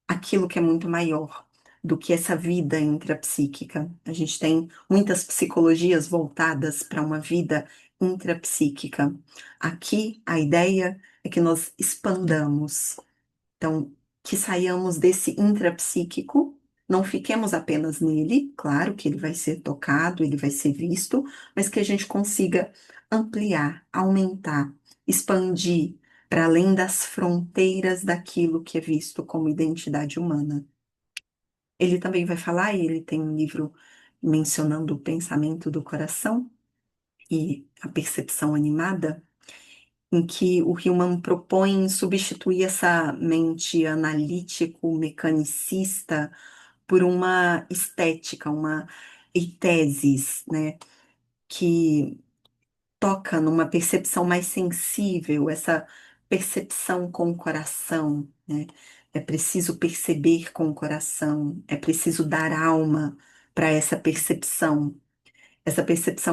aquilo que é muito maior do que essa vida intrapsíquica. A gente tem muitas psicologias voltadas para uma vida intrapsíquica. Aqui, a ideia é que nós expandamos, então, que saiamos desse intrapsíquico, não fiquemos apenas nele, claro que ele vai ser tocado, ele vai ser visto, mas que a gente consiga ampliar, aumentar, expandir para além das fronteiras daquilo que é visto como identidade humana. Ele também vai falar, e ele tem um livro mencionando o pensamento do coração e a percepção animada, em que o Hillman propõe substituir essa mente analítico-mecanicista por uma estética, uma eitesis, né, que toca numa percepção mais sensível, essa percepção com o coração, né? É preciso perceber com o coração, é preciso dar alma para essa percepção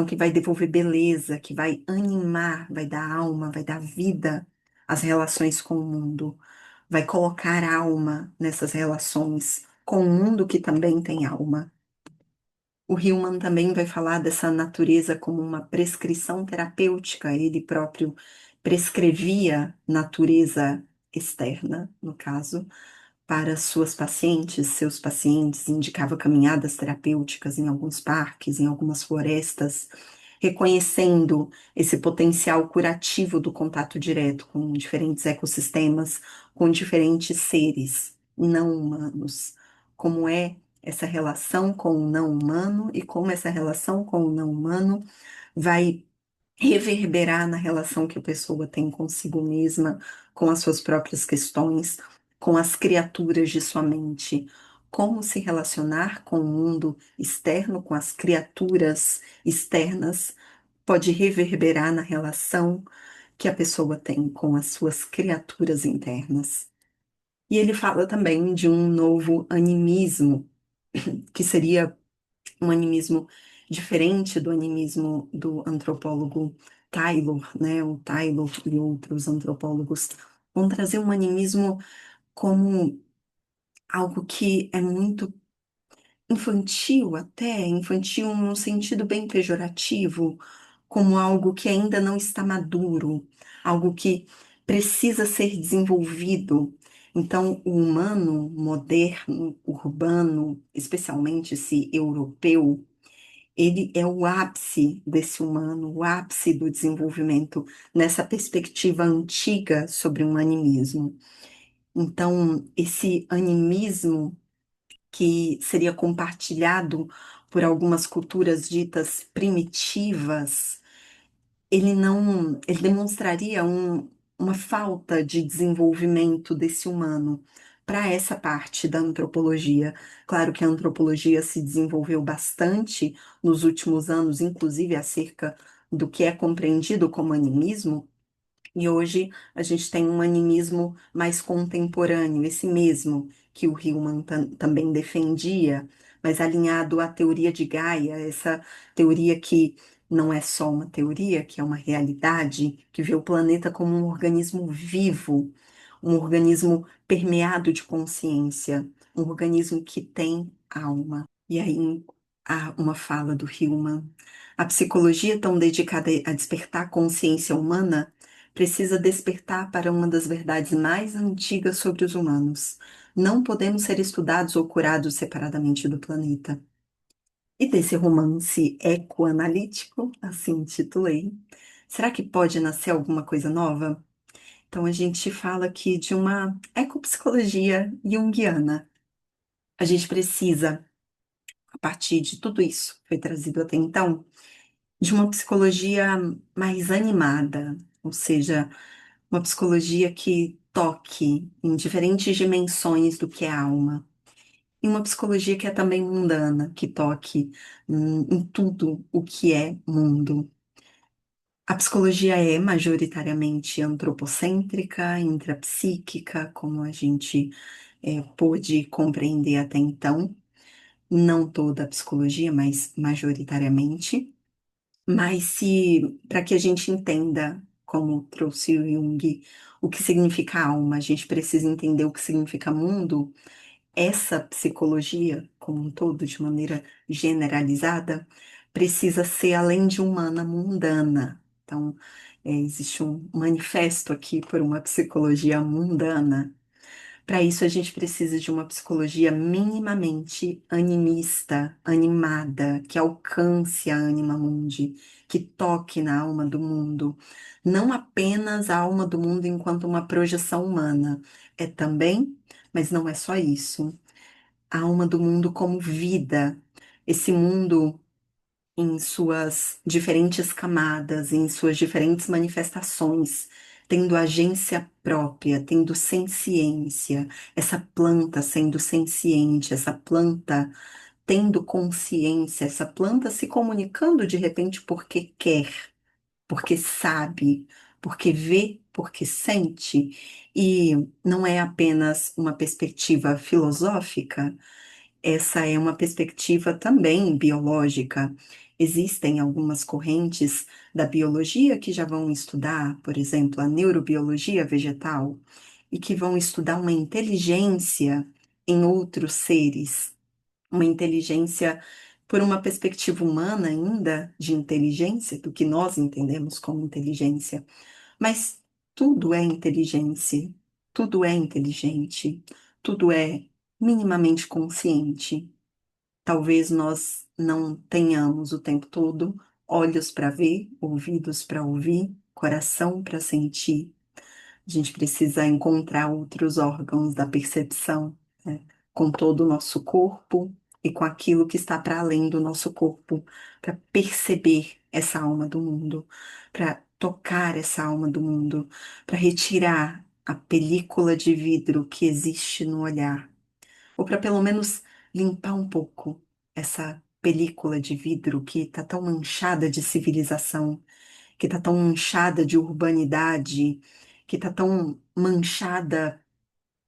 que vai devolver beleza, que vai animar, vai dar alma, vai dar vida às relações com o mundo, vai colocar alma nessas relações com o mundo que também tem alma. O Hillman também vai falar dessa natureza como uma prescrição terapêutica. Ele próprio prescrevia natureza externa, no caso, para suas pacientes, seus pacientes, indicava caminhadas terapêuticas em alguns parques, em algumas florestas, reconhecendo esse potencial curativo do contato direto com diferentes ecossistemas, com diferentes seres não humanos. Como é essa relação com o não humano e como essa relação com o não humano vai reverberar na relação que a pessoa tem consigo mesma, com as suas próprias questões, com as criaturas de sua mente. Como se relacionar com o mundo externo, com as criaturas externas, pode reverberar na relação que a pessoa tem com as suas criaturas internas. E ele fala também de um novo animismo, que seria um animismo diferente do animismo do antropólogo Taylor, né? O Taylor e outros antropólogos vão trazer um animismo como algo que é muito infantil até, infantil num sentido bem pejorativo, como algo que ainda não está maduro, algo que precisa ser desenvolvido. Então, o humano moderno, urbano, especialmente esse europeu, ele é o ápice desse humano, o ápice do desenvolvimento nessa perspectiva antiga sobre um animismo. Então, esse animismo que seria compartilhado por algumas culturas ditas primitivas, ele demonstraria uma falta de desenvolvimento desse humano para essa parte da antropologia. Claro que a antropologia se desenvolveu bastante nos últimos anos, inclusive acerca do que é compreendido como animismo, e hoje a gente tem um animismo mais contemporâneo, esse mesmo que o Hillman também defendia, mas alinhado à teoria de Gaia, essa teoria que não é só uma teoria, que é uma realidade, que vê o planeta como um organismo vivo, um organismo permeado de consciência, um organismo que tem alma. E aí há uma fala do Hillman. A psicologia tão dedicada a despertar a consciência humana precisa despertar para uma das verdades mais antigas sobre os humanos. Não podemos ser estudados ou curados separadamente do planeta. E desse romance ecoanalítico, assim intitulei, será que pode nascer alguma coisa nova? Então a gente fala aqui de uma ecopsicologia junguiana. A gente precisa, a partir de tudo isso que foi trazido até então, de uma psicologia mais animada, ou seja, uma psicologia que toque em diferentes dimensões do que é a alma. E uma psicologia que é também mundana, que toque em tudo o que é mundo. A psicologia é majoritariamente antropocêntrica, intrapsíquica, como a gente pôde compreender até então. Não toda a psicologia, mas majoritariamente. Mas se, para que a gente entenda, como trouxe o Jung, o que significa alma, a gente precisa entender o que significa mundo. Essa psicologia, como um todo, de maneira generalizada, precisa ser, além de humana, mundana. Então, existe um manifesto aqui por uma psicologia mundana. Para isso, a gente precisa de uma psicologia minimamente animista, animada, que alcance a anima mundi, que toque na alma do mundo. Não apenas a alma do mundo enquanto uma projeção humana. É também, mas não é só isso, a alma do mundo como vida, esse mundo em suas diferentes camadas, em suas diferentes manifestações, tendo agência própria, tendo senciência, essa planta sendo senciente, essa planta tendo consciência, essa planta se comunicando de repente porque quer, porque sabe, porque vê, porque sente, e não é apenas uma perspectiva filosófica. Essa é uma perspectiva também biológica. Existem algumas correntes da biologia que já vão estudar, por exemplo, a neurobiologia vegetal, e que vão estudar uma inteligência em outros seres, uma inteligência por uma perspectiva humana ainda de inteligência, do que nós entendemos como inteligência. Mas tudo é inteligência, tudo é inteligente, tudo é minimamente consciente. Talvez nós não tenhamos o tempo todo olhos para ver, ouvidos para ouvir, coração para sentir. A gente precisa encontrar outros órgãos da percepção, né, com todo o nosso corpo e com aquilo que está para além do nosso corpo, para perceber essa alma do mundo, para tocar essa alma do mundo, para retirar a película de vidro que existe no olhar, ou para pelo menos limpar um pouco essa película de vidro que está tão manchada de civilização, que está tão manchada de urbanidade, que está tão manchada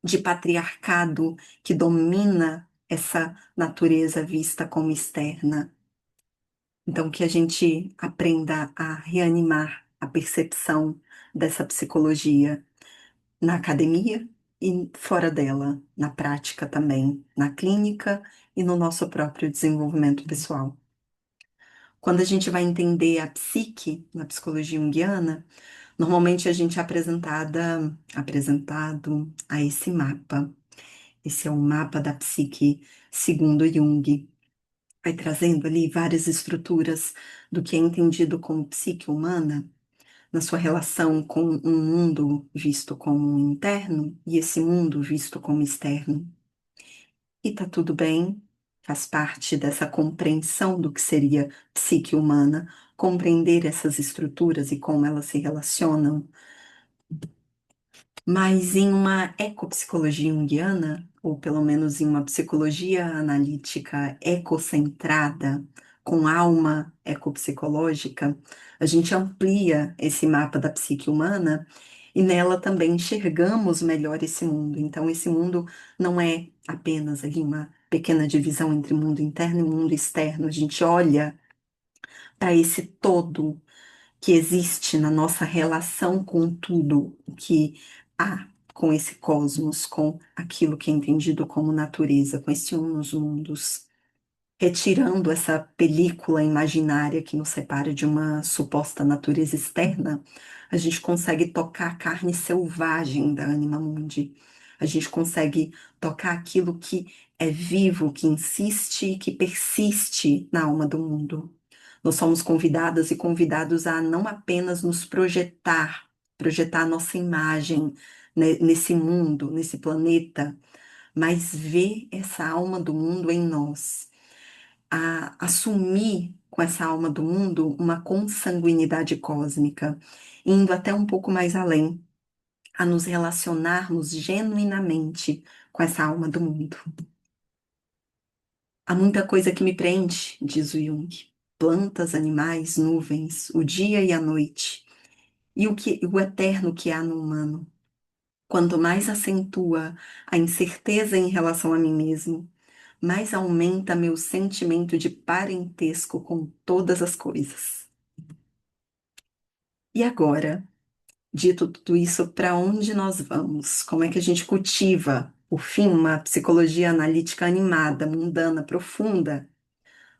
de patriarcado que domina essa natureza vista como externa. Então, que a gente aprenda a reanimar a percepção dessa psicologia na academia e fora dela, na prática também, na clínica e no nosso próprio desenvolvimento pessoal. Quando a gente vai entender a psique na psicologia junguiana, normalmente a gente é apresentado a esse mapa. Esse é o mapa da psique segundo Jung. Vai trazendo ali várias estruturas do que é entendido como psique humana, na sua relação com um mundo visto como interno e esse mundo visto como externo. E tá tudo bem, faz parte dessa compreensão do que seria psique humana, compreender essas estruturas e como elas se relacionam. Mas em uma ecopsicologia junguiana, ou pelo menos em uma psicologia analítica ecocentrada, com alma ecopsicológica, a gente amplia esse mapa da psique humana e nela também enxergamos melhor esse mundo. Então, esse mundo não é apenas ali uma pequena divisão entre mundo interno e mundo externo. A gente olha para esse todo que existe na nossa relação com tudo o que há, com esse cosmos, com aquilo que é entendido como natureza, com esse uns mundos, retirando essa película imaginária que nos separa de uma suposta natureza externa, a gente consegue tocar a carne selvagem da anima mundi. A A gente consegue tocar aquilo que é vivo, que insiste, que persiste na alma do mundo. Nós somos convidadas e convidados a não apenas nos projetar, projetar a nossa imagem, né, nesse mundo, nesse planeta, mas ver essa alma do mundo em nós, a assumir com essa alma do mundo uma consanguinidade cósmica, indo até um pouco mais além, a nos relacionarmos genuinamente com essa alma do mundo. Há muita coisa que me preenche, diz o Jung. Plantas, animais, nuvens, o dia e a noite, e o eterno que há no humano. Quanto mais acentua a incerteza em relação a mim mesmo, mais aumenta meu sentimento de parentesco com todas as coisas. E agora, dito tudo isso, para onde nós vamos? Como é que a gente cultiva, por fim, uma psicologia analítica animada, mundana, profunda?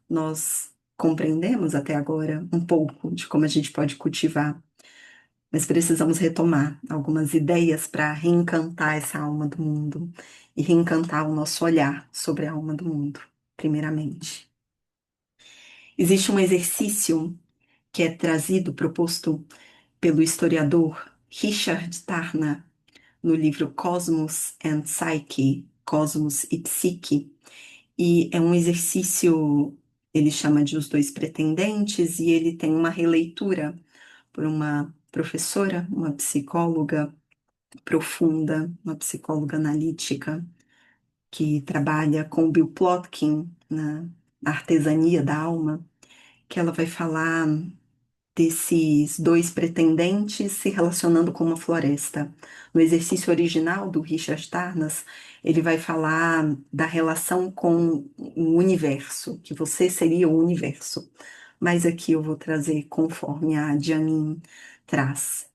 Nós compreendemos até agora um pouco de como a gente pode cultivar, mas precisamos retomar algumas ideias para reencantar essa alma do mundo e reencantar o nosso olhar sobre a alma do mundo, primeiramente. Existe um exercício que é trazido, proposto pelo historiador Richard Tarner no livro Cosmos and Psyche, Cosmos e Psique, e é um exercício, ele chama de Os Dois Pretendentes, e ele tem uma releitura por uma professora, uma psicóloga profunda, uma psicóloga analítica, que trabalha com Bill Plotkin na artesania da alma, que ela vai falar desses dois pretendentes se relacionando com uma floresta. No exercício original do Richard Tarnas, ele vai falar da relação com o universo, que você seria o universo. Mas aqui eu vou trazer conforme a Janine traz.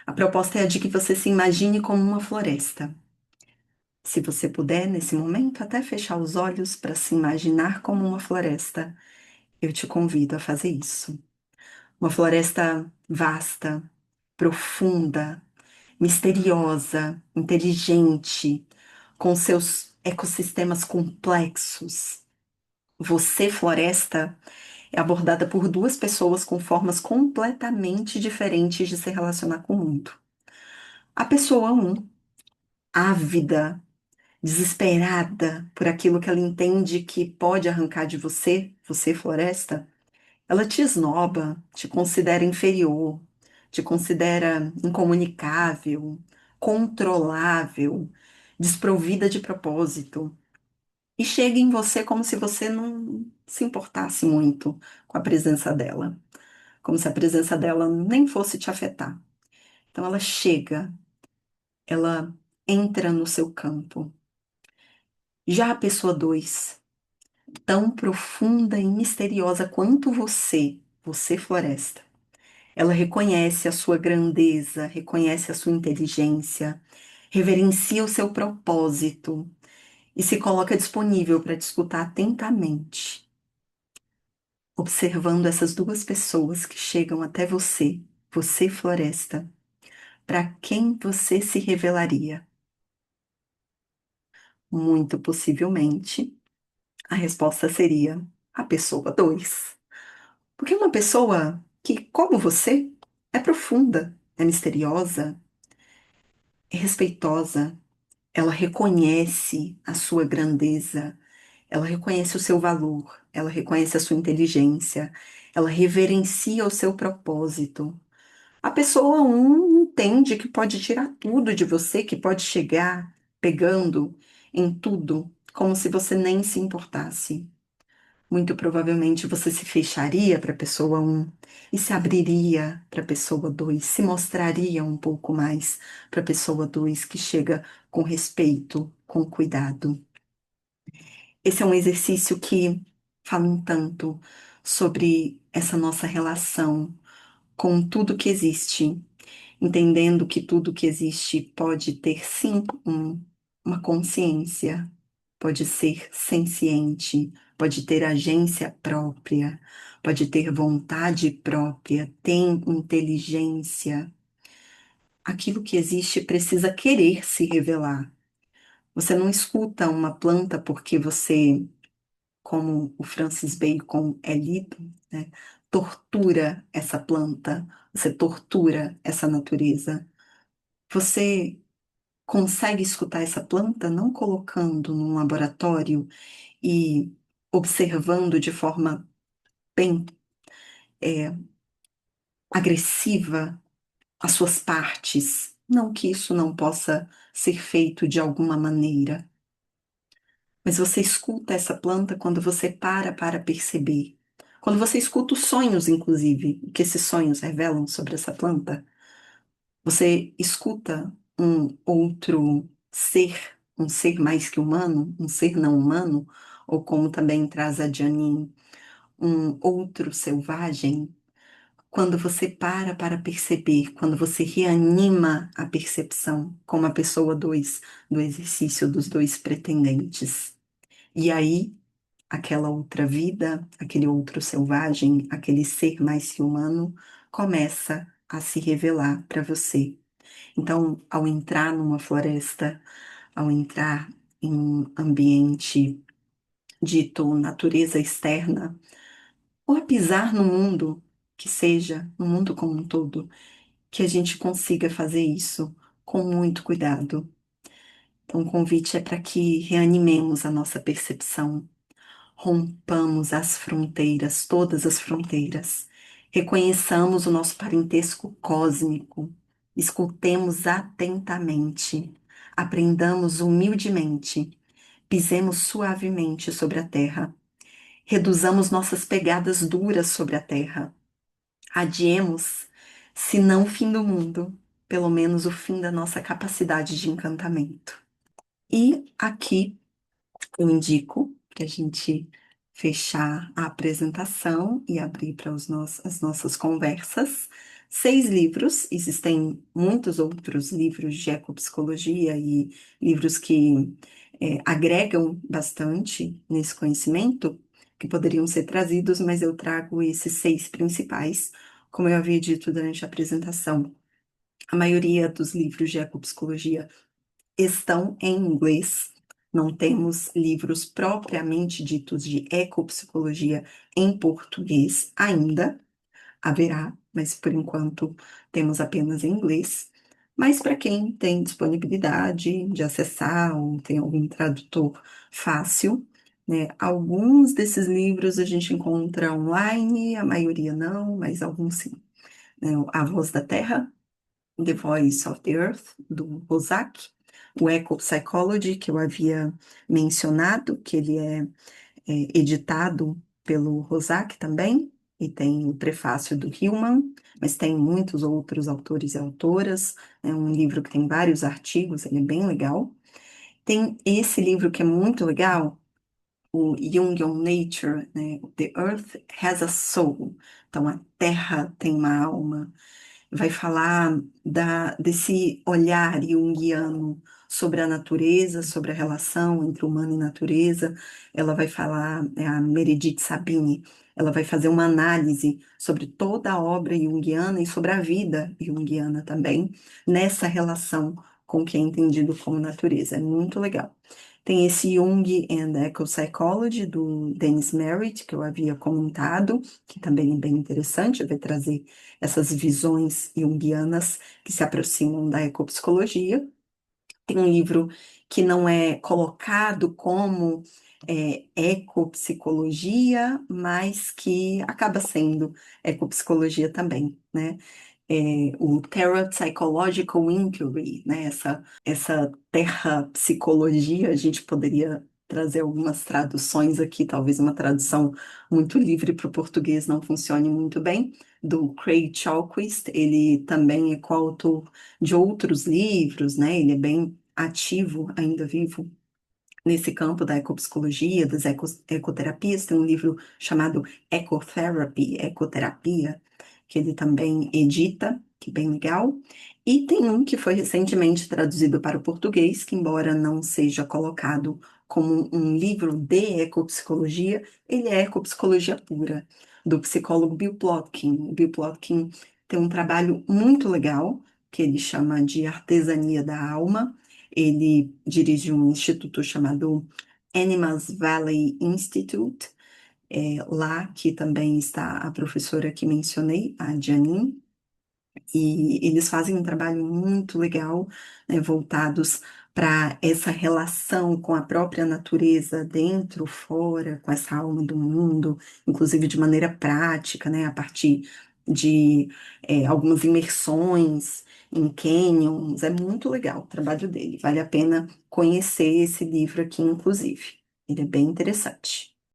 A proposta é a de que você se imagine como uma floresta. Se você puder, nesse momento, até fechar os olhos para se imaginar como uma floresta, eu te convido a fazer isso. Uma floresta vasta, profunda, misteriosa, inteligente, com seus ecossistemas complexos. Você, floresta, é abordada por duas pessoas com formas completamente diferentes de se relacionar com o mundo. A pessoa um, ávida, desesperada por aquilo que ela entende que pode arrancar de você, você, floresta, ela te esnoba, te considera inferior, te considera incomunicável, controlável, desprovida de propósito. E chega em você como se você não se importasse muito com a presença dela, como se a presença dela nem fosse te afetar. Então ela chega, ela entra no seu campo. Já a pessoa 2, tão profunda e misteriosa quanto você, floresta. Ela reconhece a sua grandeza, reconhece a sua inteligência, reverencia o seu propósito e se coloca disponível para te escutar atentamente, observando essas duas pessoas que chegam até você, floresta. Para quem você se revelaria? Muito possivelmente, a resposta seria a pessoa 2. Porque uma pessoa que, como você, é profunda, é misteriosa, é respeitosa, ela reconhece a sua grandeza, ela reconhece o seu valor, ela reconhece a sua inteligência, ela reverencia o seu propósito. A pessoa um entende que pode tirar tudo de você, que pode chegar pegando em tudo, como se você nem se importasse. Muito provavelmente você se fecharia para a pessoa um e se abriria para a pessoa 2, se mostraria um pouco mais para a pessoa 2 que chega com respeito, com cuidado. Esse é um exercício que fala um tanto sobre essa nossa relação com tudo que existe, entendendo que tudo que existe pode ter sim uma consciência, pode ser senciente, pode ter agência própria, pode ter vontade própria, tem inteligência. Aquilo que existe precisa querer se revelar. Você não escuta uma planta porque você, como o Francis Bacon é lido, né, tortura essa planta, você tortura essa natureza. Você consegue escutar essa planta não colocando num laboratório e observando de forma bem é, agressiva as suas partes. Não que isso não possa ser feito de alguma maneira, mas você escuta essa planta quando você para perceber. Quando você escuta os sonhos, inclusive, o que esses sonhos revelam sobre essa planta, você escuta um outro ser, um ser mais que humano, um ser não humano, ou como também traz a Janine, um outro selvagem. Quando você para perceber, quando você reanima a percepção, como a pessoa 2 do exercício dos dois pretendentes. E aí, aquela outra vida, aquele outro selvagem, aquele ser mais que humano, começa a se revelar para você. Então, ao entrar numa floresta, ao entrar em um ambiente dito natureza externa, ou a pisar no mundo, que seja, no mundo como um todo, que a gente consiga fazer isso com muito cuidado. Então, o convite é para que reanimemos a nossa percepção, rompamos as fronteiras, todas as fronteiras, reconheçamos o nosso parentesco cósmico, escutemos atentamente, aprendamos humildemente, pisemos suavemente sobre a terra, reduzamos nossas pegadas duras sobre a terra. Adiemos, se não o fim do mundo, pelo menos o fim da nossa capacidade de encantamento. E aqui eu indico para a gente fechar a apresentação e abrir para as nossas conversas. 6 livros, existem muitos outros livros de ecopsicologia e livros que agregam bastante nesse conhecimento, que poderiam ser trazidos, mas eu trago esses 6 principais, como eu havia dito durante a apresentação. A maioria dos livros de ecopsicologia estão em inglês. Não temos livros propriamente ditos de ecopsicologia em português ainda. Haverá, mas por enquanto temos apenas em inglês. Mas para quem tem disponibilidade de acessar ou tem algum tradutor fácil, né, alguns desses livros a gente encontra online, a maioria não, mas alguns sim. Né, A Voz da Terra, The Voice of the Earth, do Rosaki, o Eco Psychology, que eu havia mencionado, que ele é editado pelo Rosaki também, e tem o prefácio do Hillman, mas tem muitos outros autores e autoras, é um livro que tem vários artigos, ele é bem legal. Tem esse livro que é muito legal, o Jungian Nature, né? The Earth Has a Soul, então a Terra tem uma alma, vai falar desse olhar junguiano sobre a natureza, sobre a relação entre humano e natureza. Ela vai falar, é a Meredith Sabine, ela vai fazer uma análise sobre toda a obra junguiana e sobre a vida junguiana também, nessa relação com o que é entendido como natureza. É muito legal. Tem esse Jung and Eco Psychology, do Dennis Merritt, que eu havia comentado, que também é bem interessante, vai trazer essas visões junguianas que se aproximam da ecopsicologia. Tem um livro que não é colocado como ecopsicologia, mas que acaba sendo ecopsicologia também, né? O Terra Psychological Inquiry, né? Essa terra psicologia, a gente poderia trazer algumas traduções aqui, talvez uma tradução muito livre para o português não funcione muito bem, do Craig Chalquist, ele também é coautor de outros livros, né? Ele é bem ativo, ainda vivo, nesse campo da ecopsicologia, das ecoterapias. Tem um livro chamado Ecotherapy, Ecoterapia, que ele também edita, que é bem legal. E tem um que foi recentemente traduzido para o português, que embora não seja colocado como um livro de ecopsicologia, ele é ecopsicologia pura, do psicólogo Bill Plotkin. O Bill Plotkin tem um trabalho muito legal, que ele chama de Artesania da Alma. Ele dirige um instituto chamado Animas Valley Institute, lá que também está a professora que mencionei, a Janine, e eles fazem um trabalho muito legal, né, voltados para essa relação com a própria natureza, dentro, fora, com essa alma do mundo, inclusive de maneira prática, né, a partir de algumas imersões em canyons. É muito legal o trabalho dele, vale a pena conhecer esse livro aqui, inclusive. Ele é bem interessante.